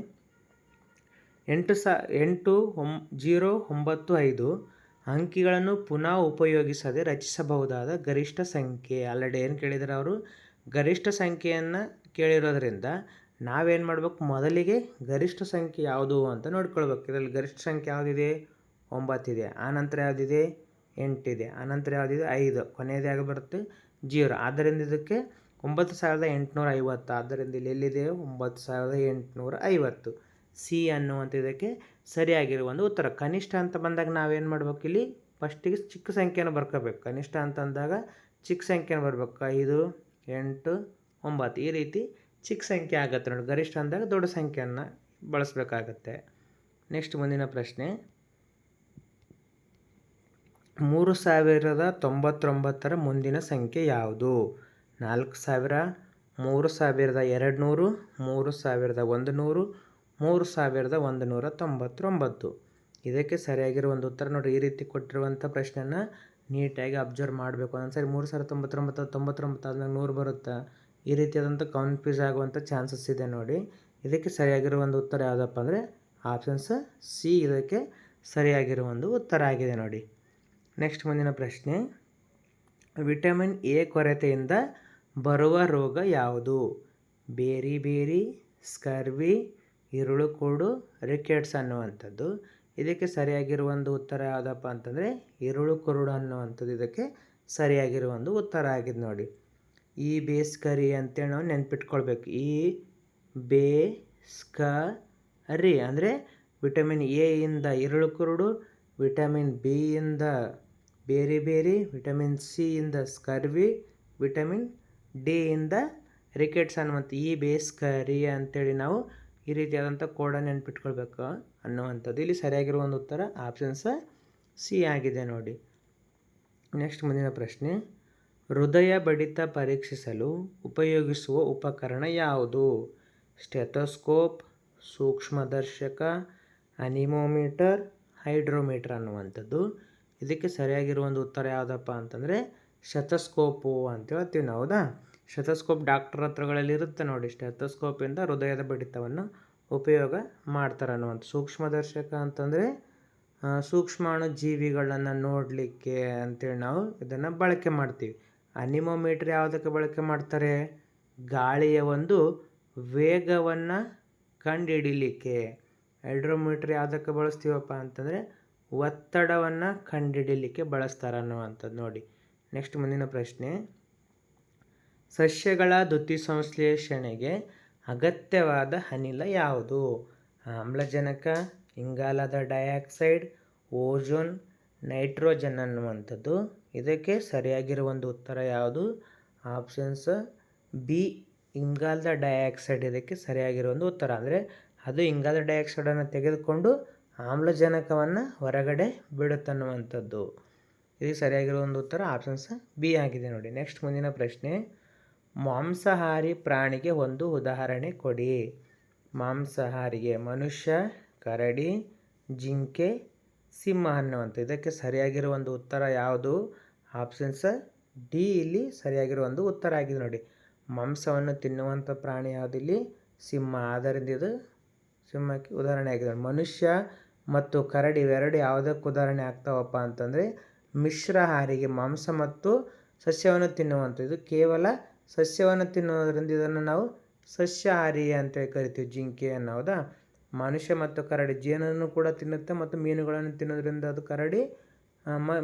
8095 ಅಂಕಿಗಳನ್ನು ಪುನಃ ಉಪಯೋಗಿಸದೆ ರಚಿಸಬಹುದಾದ ಗರಿಷ್ಠ ಸಂಖ್ಯೆ. ಆಲ್ರೆಡಿ ಏನು ಕೇಳಿದರೆ ಅವರು ಗರಿಷ್ಠ ಸಂಖ್ಯೆಯನ್ನು ಕೇಳಿರೋದ್ರಿಂದ ನಾವೇನು ಮಾಡಬೇಕು? ಮೊದಲಿಗೆ ಗರಿಷ್ಠ ಸಂಖ್ಯೆ ಯಾವುದು ಅಂತ ನೋಡ್ಕೊಳ್ಬೇಕು. ಇದರಲ್ಲಿ ಗರಿಷ್ಠ ಸಂಖ್ಯೆ ಯಾವುದಿದೆ? 9 ಇದೆ. ಆನಂತರ ಯಾವುದಿದೆ? 8 ಇದೆ. ಆನಂತರ ಯಾವುದಿದೆ? 5. ಕೊನೆಯದಾಗಿ ಬರುತ್ತೆ 0. ಆದ್ದರಿಂದ ಇದಕ್ಕೆ 9850. ಆದ್ದರಿಂದ ಇಲ್ಲಿ ಎಲ್ಲಿದೆ? 9850. ಸಿ ಅನ್ನುವಂಥ ಇದಕ್ಕೆ ಸರಿಯಾಗಿರುವ ಒಂದು ಉತ್ತರ. ಕನಿಷ್ಠ ಅಂತ ಬಂದಾಗ ನಾವೇನು ಮಾಡ್ಬೇಕು? ಇಲ್ಲಿ ಫಸ್ಟಿಗೆ ಚಿಕ್ಕ ಸಂಖ್ಯೆನ ಬರ್ಕೋಬೇಕು. ಕನಿಷ್ಠ ಅಂತಂದಾಗ ಚಿಕ್ಕ ಸಂಖ್ಯೆನ ಬರಬೇಕು. 5, 8, 9 ಈ ರೀತಿ ಚಿಕ್ಕ ಸಂಖ್ಯೆ ಆಗುತ್ತೆ ನೋಡಿ. ಗರಿಷ್ಠ ಅಂದಾಗ ದೊಡ್ಡ ಸಂಖ್ಯೆಯನ್ನು ಬಳಸಬೇಕಾಗತ್ತೆ. ನೆಕ್ಸ್ಟ್ ಮುಂದಿನ ಪ್ರಶ್ನೆ. 3099ರ ಮುಂದಿನ ಸಂಖ್ಯೆ ಯಾವುದು? 4000, 3200, 3100, 3199. ಇದಕ್ಕೆ ಸರಿಯಾಗಿರುವ ಒಂದು ಉತ್ತರ ನೋಡಿ. ಈ ರೀತಿ ಕೊಟ್ಟಿರುವಂಥ ಪ್ರಶ್ನೆಯನ್ನು ನೀಟಾಗಿ ಅಬ್ಸರ್ವ್ ಮಾಡಬೇಕು. ಒಂದೊಂದ್ಸರಿ 3099 99 ಆದ್ಮೇಲೆ 100 ಬರುತ್ತಾ? ಈ ರೀತಿಯಾದಂಥ ಕನ್ಫ್ಯೂಸ್ ಆಗುವಂಥ ಚಾನ್ಸಸ್ ಇದೆ ನೋಡಿ. ಇದಕ್ಕೆ ಸರಿಯಾಗಿರುವ ಒಂದು ಉತ್ತರ ಯಾವುದಪ್ಪ ಅಂದರೆ ಆಪ್ಷನ್ಸ್ ಸಿ ಇದಕ್ಕೆ ಸರಿಯಾಗಿರುವ ಒಂದು ಉತ್ತರ ಆಗಿದೆ ನೋಡಿ. ನೆಕ್ಸ್ಟ್ ಮುಂದಿನ ಪ್ರಶ್ನೆ. ವಿಟಮಿನ್ ಎ ಕೊರತೆಯಿಂದ ಬರುವ ರೋಗ ಯಾವುದು? ಬೇರಿ ಬೇರಿ, ಸ್ಕರ್ವಿ, ಇರುಳುಕೂಡು, ರಿಕೆಟ್ಸ್ ಅನ್ನುವಂಥದ್ದು. ಇದಕ್ಕೆ ಸರಿಯಾಗಿರುವ ಒಂದು ಉತ್ತರ ಯಾವುದಪ್ಪ ಅಂತಂದರೆ ಇರುಳುಕುರುಡು ಅನ್ನುವಂಥದ್ದು ಇದಕ್ಕೆ ಸರಿಯಾಗಿರುವ ಒಂದು ಉತ್ತರ ಆಗಿದೆ ನೋಡಿ. ಈ ಬೇಸ್ಕರಿ ಅಂತೇಳಿ ನಾವು ನೆನ್ಪಿಟ್ಕೊಳ್ಬೇಕು. ಈ ಬೇಸ್ಕರಿ ಅಂದರೆ ವಿಟಮಿನ್ ಎ ಇಂದ ಇರುಳುಕುರುಡು, ವಿಟಮಿನ್ ಬಿ ಇಂದ ಬೇರಿ ಬೇರಿ, ವಿಟಮಿನ್ ಸಿ ಇಂದ ಸ್ಕರ್ವಿ, ವಿಟಮಿನ್ ಡಿ ಇಂದ ರಿಕೆಟ್ಸ್ ಅನ್ನುವಂಥ ಈ ಬೇಸ್ಕರಿ ಅಂತೇಳಿ ನಾವು ಈ ರೀತಿಯಾದಂಥ ಕೋಡನ್ನು ನೆನ್ಪಿಟ್ಕೊಳ್ಬೇಕು ಅನ್ನುವಂಥದ್ದು. ಇಲ್ಲಿ ಸರಿಯಾಗಿರುವ ಒಂದು ಉತ್ತರ ಆಪ್ಷನ್ಸ್ ಸಿ ಆಗಿದೆ ನೋಡಿ. ನೆಕ್ಸ್ಟ್ ಮುಂದಿನ ಪ್ರಶ್ನೆ. ಹೃದಯ ಬಡಿತ ಪರೀಕ್ಷಿಸಲು ಉಪಯೋಗಿಸುವ ಉಪಕರಣ ಯಾವುದು? ಸ್ಟೆಥೋಸ್ಕೋಪ್, ಸೂಕ್ಷ್ಮದರ್ಶಕ, ಅನಿಮೋಮೀಟರ್, ಹೈಡ್ರೋಮೀಟರ್ ಅನ್ನುವಂಥದ್ದು. ಇದಕ್ಕೆ ಸರಿಯಾಗಿರುವ ಒಂದು ಉತ್ತರ ಯಾವುದಪ್ಪ ಅಂತಂದರೆ ಸ್ಟೆಥೋಸ್ಕೋಪು ಅಂತ ಹೇಳ್ತೀವಿ ನಾವು. ಹೌದಾ? ಸ್ಟೆಥೋಸ್ಕೋಪ್ ಡಾಕ್ಟರ್ ಹತ್ರಗಳಲ್ಲಿ ಇರುತ್ತೆ ನೋಡಿ. ಸ್ಟೆಥೋಸ್ಕೋಪಿಂದ ಹೃದಯದ ಬಡಿತವನ್ನು ಉಪಯೋಗ ಮಾಡ್ತಾರೆ ಅನ್ನುವಂಥ. ಸೂಕ್ಷ್ಮದರ್ಶಕ ಅಂತಂದರೆ ಸೂಕ್ಷ್ಮಾಣು ಜೀವಿಗಳನ್ನು ನೋಡಲಿಕ್ಕೆ ಅಂತೇಳಿ ನಾವು ಇದನ್ನು ಬಳಕೆ ಮಾಡ್ತೀವಿ. ಅನಿಮೋಮೀಟ್ರ್ ಯಾವುದಕ್ಕೆ ಬಳಕೆ ಮಾಡ್ತಾರೆ? ಗಾಳಿಯ ಒಂದು ವೇಗವನ್ನು ಕಂಡುಹಿಡಿಲಿಕ್ಕೆ. ಹೈಡ್ರೋಮೀಟ್ರ್ ಯಾವುದಕ್ಕೆ ಬಳಸ್ತೀವಪ್ಪ ಅಂತಂದರೆ ಒತ್ತಡವನ್ನು ಕಂಡುಹಿಡಿಲಿಕ್ಕೆ ಬಳಸ್ತಾರೆ ಅನ್ನುವಂಥದ್ದು ನೋಡಿ. ನೆಕ್ಸ್ಟ್ ಮುಂದಿನ ಪ್ರಶ್ನೆ, ಸಸ್ಯಗಳ ದ್ಯುತಿಸಂಶ್ಲೇಷಣೆಗೆ ಅಗತ್ಯವಾದ ಅನಿಲ ಯಾವುದು? ಆಮ್ಲಜನಕ, ಇಂಗಾಲದ ಡೈಆಕ್ಸೈಡ್, ಓಜೋನ್, ನೈಟ್ರೋಜನ್ ಅನ್ನುವಂಥದ್ದು. ಇದಕ್ಕೆ ಸರಿಯಾಗಿರುವ ಒಂದು ಉತ್ತರ ಯಾವುದು? ಆಪ್ಷನ್ಸ್ ಬಿ, ಇಂಗಾಲದ ಡೈಆಕ್ಸೈಡ್ ಇದಕ್ಕೆ ಸರಿಯಾಗಿರೋ ಒಂದು ಉತ್ತರ. ಅಂದರೆ ಅದು ಇಂಗಾಲದ ಡೈಆಕ್ಸೈಡನ್ನು ತೆಗೆದುಕೊಂಡು ಆಮ್ಲಜನಕವನ್ನು ಹೊರಗಡೆ ಬಿಡುತ್ತನ್ನುವಂಥದ್ದು. ಇದಕ್ಕೆ ಸರಿಯಾಗಿರೋ ಒಂದು ಉತ್ತರ ಆಪ್ಷನ್ಸ್ ಬಿ ಆಗಿದೆ ನೋಡಿ. ನೆಕ್ಸ್ಟ್ ಮುಂದಿನ ಪ್ರಶ್ನೆ, ಮಾಂಸಾಹಾರಿ ಪ್ರಾಣಿಗೆ ಒಂದು ಉದಾಹರಣೆ ಕೊಡಿ. ಮಾಂಸಾಹಾರಿಗೆ ಮನುಷ್ಯ, ಕರಡಿ, ಜಿಂಕೆ, ಸಿಂಹ ಅನ್ನುವಂಥ. ಇದಕ್ಕೆ ಸರಿಯಾಗಿರೋ ಒಂದು ಉತ್ತರ ಯಾವುದು? ಆಪ್ಷನ್ಸ್ ಡಿ ಇಲ್ಲಿ ಸರಿಯಾಗಿರೋ ಒಂದು ಉತ್ತರ ಆಗಿದೆ ನೋಡಿ. ಮಾಂಸವನ್ನು ತಿನ್ನುವಂಥ ಪ್ರಾಣಿ ಯಾವುದು? ಇಲ್ಲಿ ಸಿಂಹ. ಆದ್ದರಿಂದ ಇದು ಸಿಂಹಕ್ಕೆ ಉದಾಹರಣೆ ಆಗಿದೆ. ಮನುಷ್ಯ ಮತ್ತು ಕರಡಿ ಇವೆರಡು ಯಾವುದಕ್ಕೆ ಉದಾಹರಣೆ ಆಗ್ತಾವಪ್ಪ ಅಂತಂದರೆ ಮಿಶ್ರಾಹಾರಿಗೆ, ಮಾಂಸ ಮತ್ತು ಸಸ್ಯವನ್ನು ತಿನ್ನುವಂಥ. ಇದು ಕೇವಲ ಸಸ್ಯವನ್ನು ತಿನ್ನುವುದರಿಂದ ಇದನ್ನು ನಾವು ಸಸ್ಯಾಹಾರಿ ಅಂತೇಳಿ ಕರಿತೀವಿ ಜಿಂಕೆ ಅನ್ನೋದಾ. ಮನುಷ್ಯ ಮತ್ತು ಕರಡಿ ಜೇನನ್ನು ಕೂಡ ತಿನ್ನುತ್ತೆ ಮತ್ತು ಮೀನುಗಳನ್ನು ತಿನ್ನೋದ್ರಿಂದ ಅದು ಕರಡಿ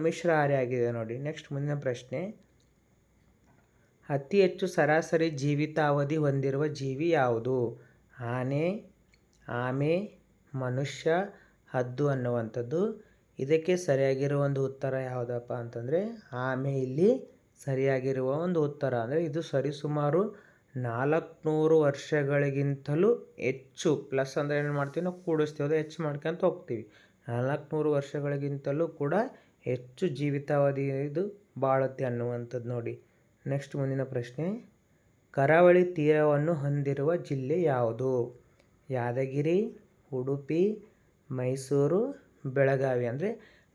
ಮಿಶ್ರಾಹಾರಿ ಆಗಿದೆ ನೋಡಿ. ನೆಕ್ಸ್ಟ್ ಮುಂದಿನ ಪ್ರಶ್ನೆ, ಅತಿ ಹೆಚ್ಚು ಸರಾಸರಿ ಜೀವಿತಾವಧಿ ಹೊಂದಿರುವ ಜೀವಿ ಯಾವುದು? ಆನೆ, ಆಮೆ, ಮನುಷ್ಯ, ಹದ್ದು ಅನ್ನುವಂಥದ್ದು. ಇದಕ್ಕೆ ಸರಿಯಾಗಿರುವ ಒಂದು ಉತ್ತರ ಯಾವುದಪ್ಪ ಅಂತಂದರೆ ಆಮೆ ಇಲ್ಲಿ ಸರಿಯಾಗಿರುವ ಒಂದು ಉತ್ತರ. ಅಂದರೆ ಇದು ಸರಿಸುಮಾರು 400 ವರ್ಷಗಳಿಗಿಂತಲೂ ಹೆಚ್ಚು, ಪ್ಲಸ್ ಅಂದರೆ ಏನು ಮಾಡ್ತೀವಿ ನಾವು ಕೂಡಿಸ್ತೀವಿ, ಅದು ಹೆಚ್ಚು ಮಾಡ್ಕೊಂತ ಹೋಗ್ತೀವಿ. 400 ವರ್ಷಗಳಿಗಿಂತಲೂ ಕೂಡ ಹೆಚ್ಚು ಜೀವಿತಾವಧಿ ಇದು ಬಾಳುತ್ತೆ ಅನ್ನುವಂಥದ್ದು ನೋಡಿ. ನೆಕ್ಸ್ಟ್ ಮುಂದಿನ ಪ್ರಶ್ನೆ, ಕರಾವಳಿ ತೀರವನ್ನು ಹೊಂದಿರುವ ಜಿಲ್ಲೆ ಯಾವುದು? ಯಾದಗಿರಿ, ಉಡುಪಿ, ಮೈಸೂರು, ಬೆಳಗಾವಿ. ಅಂದರೆ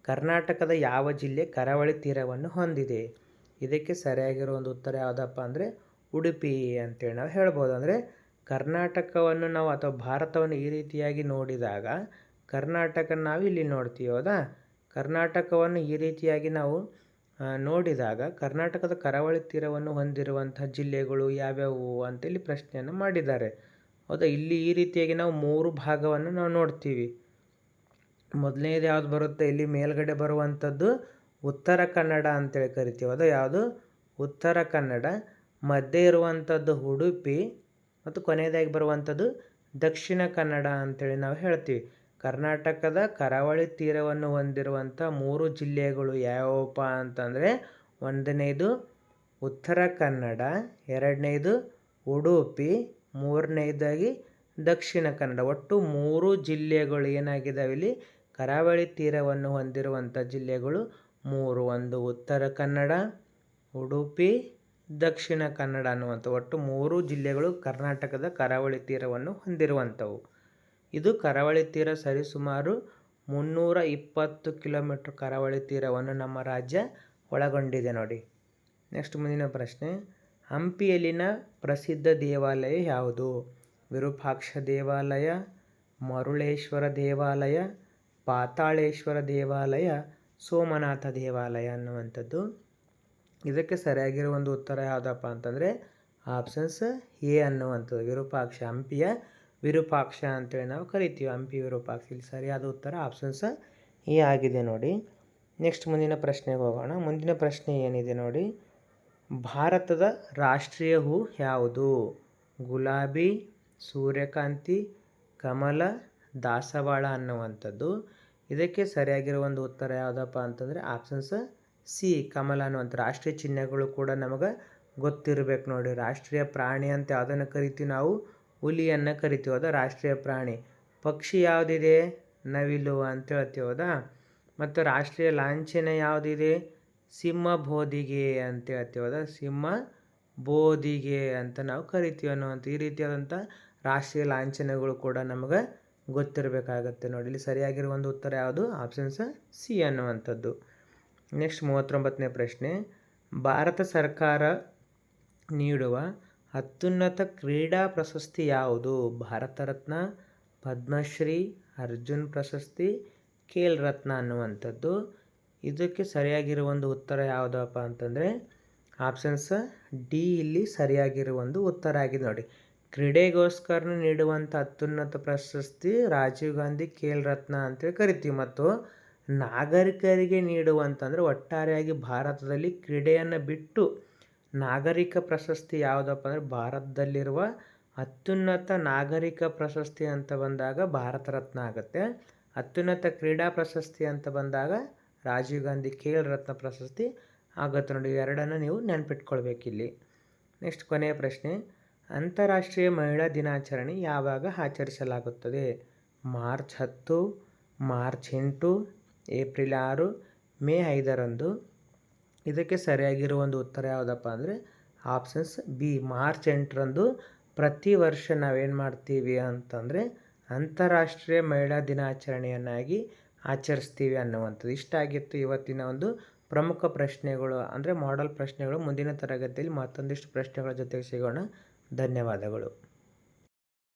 ಕರ್ನಾಟಕದ ಯಾವ ಜಿಲ್ಲೆ ಕರಾವಳಿ ತೀರವನ್ನು ಹೊಂದಿದೆ? ಇದಕ್ಕೆ ಸರಿಯಾಗಿರೋ ಒಂದು ಉತ್ತರ ಯಾವುದಪ್ಪ ಅಂದರೆ ಉಡುಪಿ ಅಂತೇಳಿ ನಾವು ಹೇಳ್ಬೋದು. ಅಂದರೆ ಕರ್ನಾಟಕವನ್ನು ನಾವು ಅಥವಾ ಭಾರತವನ್ನು ಈ ರೀತಿಯಾಗಿ ನೋಡಿದಾಗ ಕರ್ನಾಟಕ ನಾವು ಇಲ್ಲಿ ನೋಡ್ತೀವಿ, ಹೌದಾ? ಕರ್ನಾಟಕವನ್ನು ಈ ರೀತಿಯಾಗಿ ನಾವು ನೋಡಿದಾಗ ಕರ್ನಾಟಕದ ಕರಾವಳಿ ತೀರವನ್ನು ಹೊಂದಿರುವಂಥ ಜಿಲ್ಲೆಗಳು ಯಾವ್ಯಾವು ಅಂತೇಳಿ ಪ್ರಶ್ನೆಯನ್ನು ಮಾಡಿದ್ದಾರೆ, ಹೌದಾ? ಇಲ್ಲಿ ಈ ರೀತಿಯಾಗಿ ನಾವು 3 ಭಾಗವನ್ನು ನಾವು ನೋಡ್ತೀವಿ. ಮೊದಲನೇದು ಯಾವುದು ಬರುತ್ತೆ? ಇಲ್ಲಿ ಮೇಲ್ಗಡೆ ಬರುವಂಥದ್ದು ಉತ್ತರ ಕನ್ನಡ ಅಂತೇಳಿ ಕರಿತೀವಿ, ಅದು ಯಾವುದು? ಉತ್ತರ ಕನ್ನಡ. ಮಧ್ಯೆ ಇರುವಂಥದ್ದು ಉಡುಪಿ ಮತ್ತು ಕೊನೆಯದಾಗಿ ಬರುವಂಥದ್ದು ದಕ್ಷಿಣ ಕನ್ನಡ ಅಂತೇಳಿ ನಾವು ಹೇಳ್ತೀವಿ. ಕರ್ನಾಟಕದ ಕರಾವಳಿ ತೀರವನ್ನು ಹೊಂದಿರುವಂಥ 3 ಜಿಲ್ಲೆಗಳು ಯಾವಪ್ಪ ಅಂತಂದರೆ ಒಂದನೇದು ಉತ್ತರ ಕನ್ನಡ, ಎರಡನೇದು ಉಡುಪಿ, ಮೂರನೇದಾಗಿ ದಕ್ಷಿಣ ಕನ್ನಡ. ಒಟ್ಟು 3 ಜಿಲ್ಲೆಗಳು ಏನಾಗಿದ್ದಾವೆ ಇಲ್ಲಿ ಕರಾವಳಿ ತೀರವನ್ನು ಹೊಂದಿರುವಂಥ ಜಿಲ್ಲೆಗಳು 3. ಒಂದು ಉತ್ತರ ಕನ್ನಡ, ಉಡುಪಿ, ದಕ್ಷಿಣ ಕನ್ನಡ ಅನ್ನುವಂಥ ಒಟ್ಟು 3 ಜಿಲ್ಲೆಗಳು ಕರ್ನಾಟಕದ ಕರಾವಳಿ ತೀರವನ್ನು ಹೊಂದಿರುವಂಥವು. ಇದು ಕರಾವಳಿ ತೀರ ಸರಿಸುಮಾರು 320 ಕಿಲೋಮೀಟರ್ ಕರಾವಳಿ ತೀರವನ್ನು ನಮ್ಮ ರಾಜ್ಯ ಒಳಗೊಂಡಿದೆ ನೋಡಿ. ನೆಕ್ಸ್ಟ್ ಮುಂದಿನ ಪ್ರಶ್ನೆ, ಹಂಪಿಯಲ್ಲಿನ ಪ್ರಸಿದ್ಧ ದೇವಾಲಯ ಯಾವುದು? ವಿರೂಪಾಕ್ಷ ದೇವಾಲಯ, ಮರುಳೇಶ್ವರ ದೇವಾಲಯ, ಪಾತಾಳೇಶ್ವರ ದೇವಾಲಯ, ಸೋಮನಾಥ ದೇವಾಲಯ ಅನ್ನುವಂಥದ್ದು. ಇದಕ್ಕೆ ಸರಿಯಾಗಿರೋ ಒಂದು ಉತ್ತರ ಯಾವುದಪ್ಪ ಅಂತಂದರೆ ಆಪ್ಷನ್ಸ್ ಎ ಅನ್ನುವಂಥದ್ದು. ವಿರೂಪಾಕ್ಷ, ಹಂಪಿಯ ವಿರೂಪಾಕ್ಷ ಅಂತೇಳಿ ನಾವು ಕರಿತೀವಿ, ಹಂಪಿ ವಿರೂಪಾಕ್ಷ. ಇಲ್ಲಿ ಸರಿಯಾದ ಉತ್ತರ ಆಪ್ಷನ್ಸ್ ಎ ಆಗಿದೆ ನೋಡಿ. ನೆಕ್ಸ್ಟ್ ಮುಂದಿನ ಪ್ರಶ್ನೆಗೆ ಹೋಗೋಣ. ಮುಂದಿನ ಪ್ರಶ್ನೆ ಏನಿದೆ ನೋಡಿ, ಭಾರತದ ರಾಷ್ಟ್ರೀಯ ಹೂ ಯಾವುದು? ಗುಲಾಬಿ, ಸೂರ್ಯಕಾಂತಿ, ಕಮಲ, ದಾಸವಾಳ ಅನ್ನುವಂಥದ್ದು. ಇದಕ್ಕೆ ಸರಿಯಾಗಿರೋ ಒಂದು ಉತ್ತರ ಯಾವುದಪ್ಪ ಅಂತಂದರೆ ಆಪ್ಷನ್ಸ್ ಸಿ, ಕಮಲ ಅನ್ನುವಂಥ. ರಾಷ್ಟ್ರೀಯ ಚಿಹ್ನೆಗಳು ಕೂಡ ನಮಗೆ ಗೊತ್ತಿರಬೇಕು ನೋಡಿ. ರಾಷ್ಟ್ರೀಯ ಪ್ರಾಣಿ ಅಂತ ಯಾವುದನ್ನು ಕರಿತೀವಿ ನಾವು? ಹುಲಿಯನ್ನು ಕರಿತೀವಿ, ಹೌದಾ? ರಾಷ್ಟ್ರೀಯ ಪ್ರಾಣಿ. ಪಕ್ಷಿ ಯಾವುದಿದೆ? ನವಿಲು ಅಂತ ಹೇಳ್ತೀವಿ, ಹೌದಾ? ಮತ್ತು ರಾಷ್ಟ್ರೀಯ ಲಾಂಛನ ಯಾವುದಿದೆ? ಸಿಂಹ ಬೋಧಿಗೆ ಅಂತ ಹೇಳ್ತೀವಿ, ಹೌದಾ? ಸಿಂಹ ಬೋಧಿಗೆ ಅಂತ ನಾವು ಕರಿತೀವಿ ಅನ್ನುವಂಥ ಈ ರೀತಿಯಾದಂಥ ರಾಷ್ಟ್ರೀಯ ಲಾಂಛನಗಳು ಕೂಡ ನಮಗೆ ಗೊತ್ತಿರಬೇಕಾಗತ್ತೆ ನೋಡಿ. ಇಲ್ಲಿ ಸರಿಯಾಗಿರುವ ಒಂದು ಉತ್ತರ ಯಾವುದು? ಆಪ್ಷನ್ಸ್ ಸಿ ಅನ್ನುವಂಥದ್ದು. ನೆಕ್ಸ್ಟ್ 39ನೇ ಪ್ರಶ್ನೆ, ಭಾರತ ಸರ್ಕಾರ ನೀಡುವ ಅತ್ಯುನ್ನತ ಕ್ರೀಡಾ ಪ್ರಶಸ್ತಿ ಯಾವುದು? ಭಾರತ ರತ್ನ, ಪದ್ಮಶ್ರೀ, ಅರ್ಜುನ್ ಪ್ರಶಸ್ತಿ, ಖೇಲ್ ರತ್ನ ಅನ್ನುವಂಥದ್ದು. ಇದಕ್ಕೆ ಸರಿಯಾಗಿರುವ ಒಂದು ಉತ್ತರ ಯಾವುದಪ್ಪ ಅಂತಂದರೆ ಆಪ್ಷನ್ಸ್ ಡಿ ಇಲ್ಲಿ ಸರಿಯಾಗಿರುವ ಒಂದು ಉತ್ತರ ಆಗಿದೆ ನೋಡಿ. ಕ್ರೀಡೆಗೋಸ್ಕರ ನೀಡುವಂಥ ಅತ್ಯುನ್ನತ ಪ್ರಶಸ್ತಿ ರಾಜೀವ್ ಗಾಂಧಿ ಖೇಲ್ ರತ್ನ ಅಂತೇಳಿ ಕರಿತೀವಿ. ಮತ್ತು ನಾಗರಿಕರಿಗೆ ನೀಡುವಂತಂದರೆ ಒಟ್ಟಾರೆಯಾಗಿ ಭಾರತದಲ್ಲಿ ಕ್ರೀಡೆಯನ್ನು ಬಿಟ್ಟು ನಾಗರಿಕ ಪ್ರಶಸ್ತಿ ಯಾವುದಪ್ಪ ಅಂದರೆ ಭಾರತದಲ್ಲಿರುವ ಅತ್ಯುನ್ನತ ನಾಗರಿಕ ಪ್ರಶಸ್ತಿ ಅಂತ ಬಂದಾಗ ಭಾರತ ರತ್ನ ಆಗುತ್ತೆ. ಅತ್ಯುನ್ನತ ಕ್ರೀಡಾ ಪ್ರಶಸ್ತಿ ಅಂತ ಬಂದಾಗ ರಾಜೀವ್ ಗಾಂಧಿ ಖೇಲ್ ರತ್ನ ಪ್ರಶಸ್ತಿ ಆಗುತ್ತೆ ನೋಡಿ. ಎರಡನ್ನು ನೀವು ನೆನಪಿಟ್ಕೊಳ್ಬೇಕಿಲ್ಲಿ. ನೆಕ್ಸ್ಟ್ ಕೊನೆಯ ಪ್ರಶ್ನೆ, ಅಂತಾರಾಷ್ಟ್ರೀಯ ಮಹಿಳಾ ದಿನಾಚರಣೆ ಯಾವಾಗ ಆಚರಿಸಲಾಗುತ್ತದೆ? ಮಾರ್ಚ್ 10, ಮಾರ್ಚ್ 8, ಏಪ್ರಿಲ್ 6, ಮೇ 5ರಂದು. ಇದಕ್ಕೆ ಸರಿಯಾಗಿರುವ ಒಂದು ಉತ್ತರ ಯಾವುದಪ್ಪ ಅಂದರೆ ಆಪ್ಷನ್ಸ್ ಬಿ, ಮಾರ್ಚ್ 8ರಂದು ಪ್ರತಿ ವರ್ಷ ನಾವೇನು ಮಾಡ್ತೀವಿ ಅಂತಂದರೆ ಅಂತಾರಾಷ್ಟ್ರೀಯ ಮಹಿಳಾ ದಿನಾಚರಣೆಯನ್ನಾಗಿ ಆಚರಿಸ್ತೀವಿ ಅನ್ನುವಂಥದ್ದು. ಇಷ್ಟಾಗಿತ್ತು ಇವತ್ತಿನ ಒಂದು ಪ್ರಮುಖ ಪ್ರಶ್ನೆಗಳು ಅಂದರೆ ಮಾಡೆಲ್ ಪ್ರಶ್ನೆಗಳು. ಮುಂದಿನ ತರಗತಿಯಲ್ಲಿ ಮತ್ತೊಂದಿಷ್ಟು ಪ್ರಶ್ನೆಗಳ ಜೊತೆಗೆ ಸಿಗೋಣ. ಧನ್ಯವಾದಗಳು.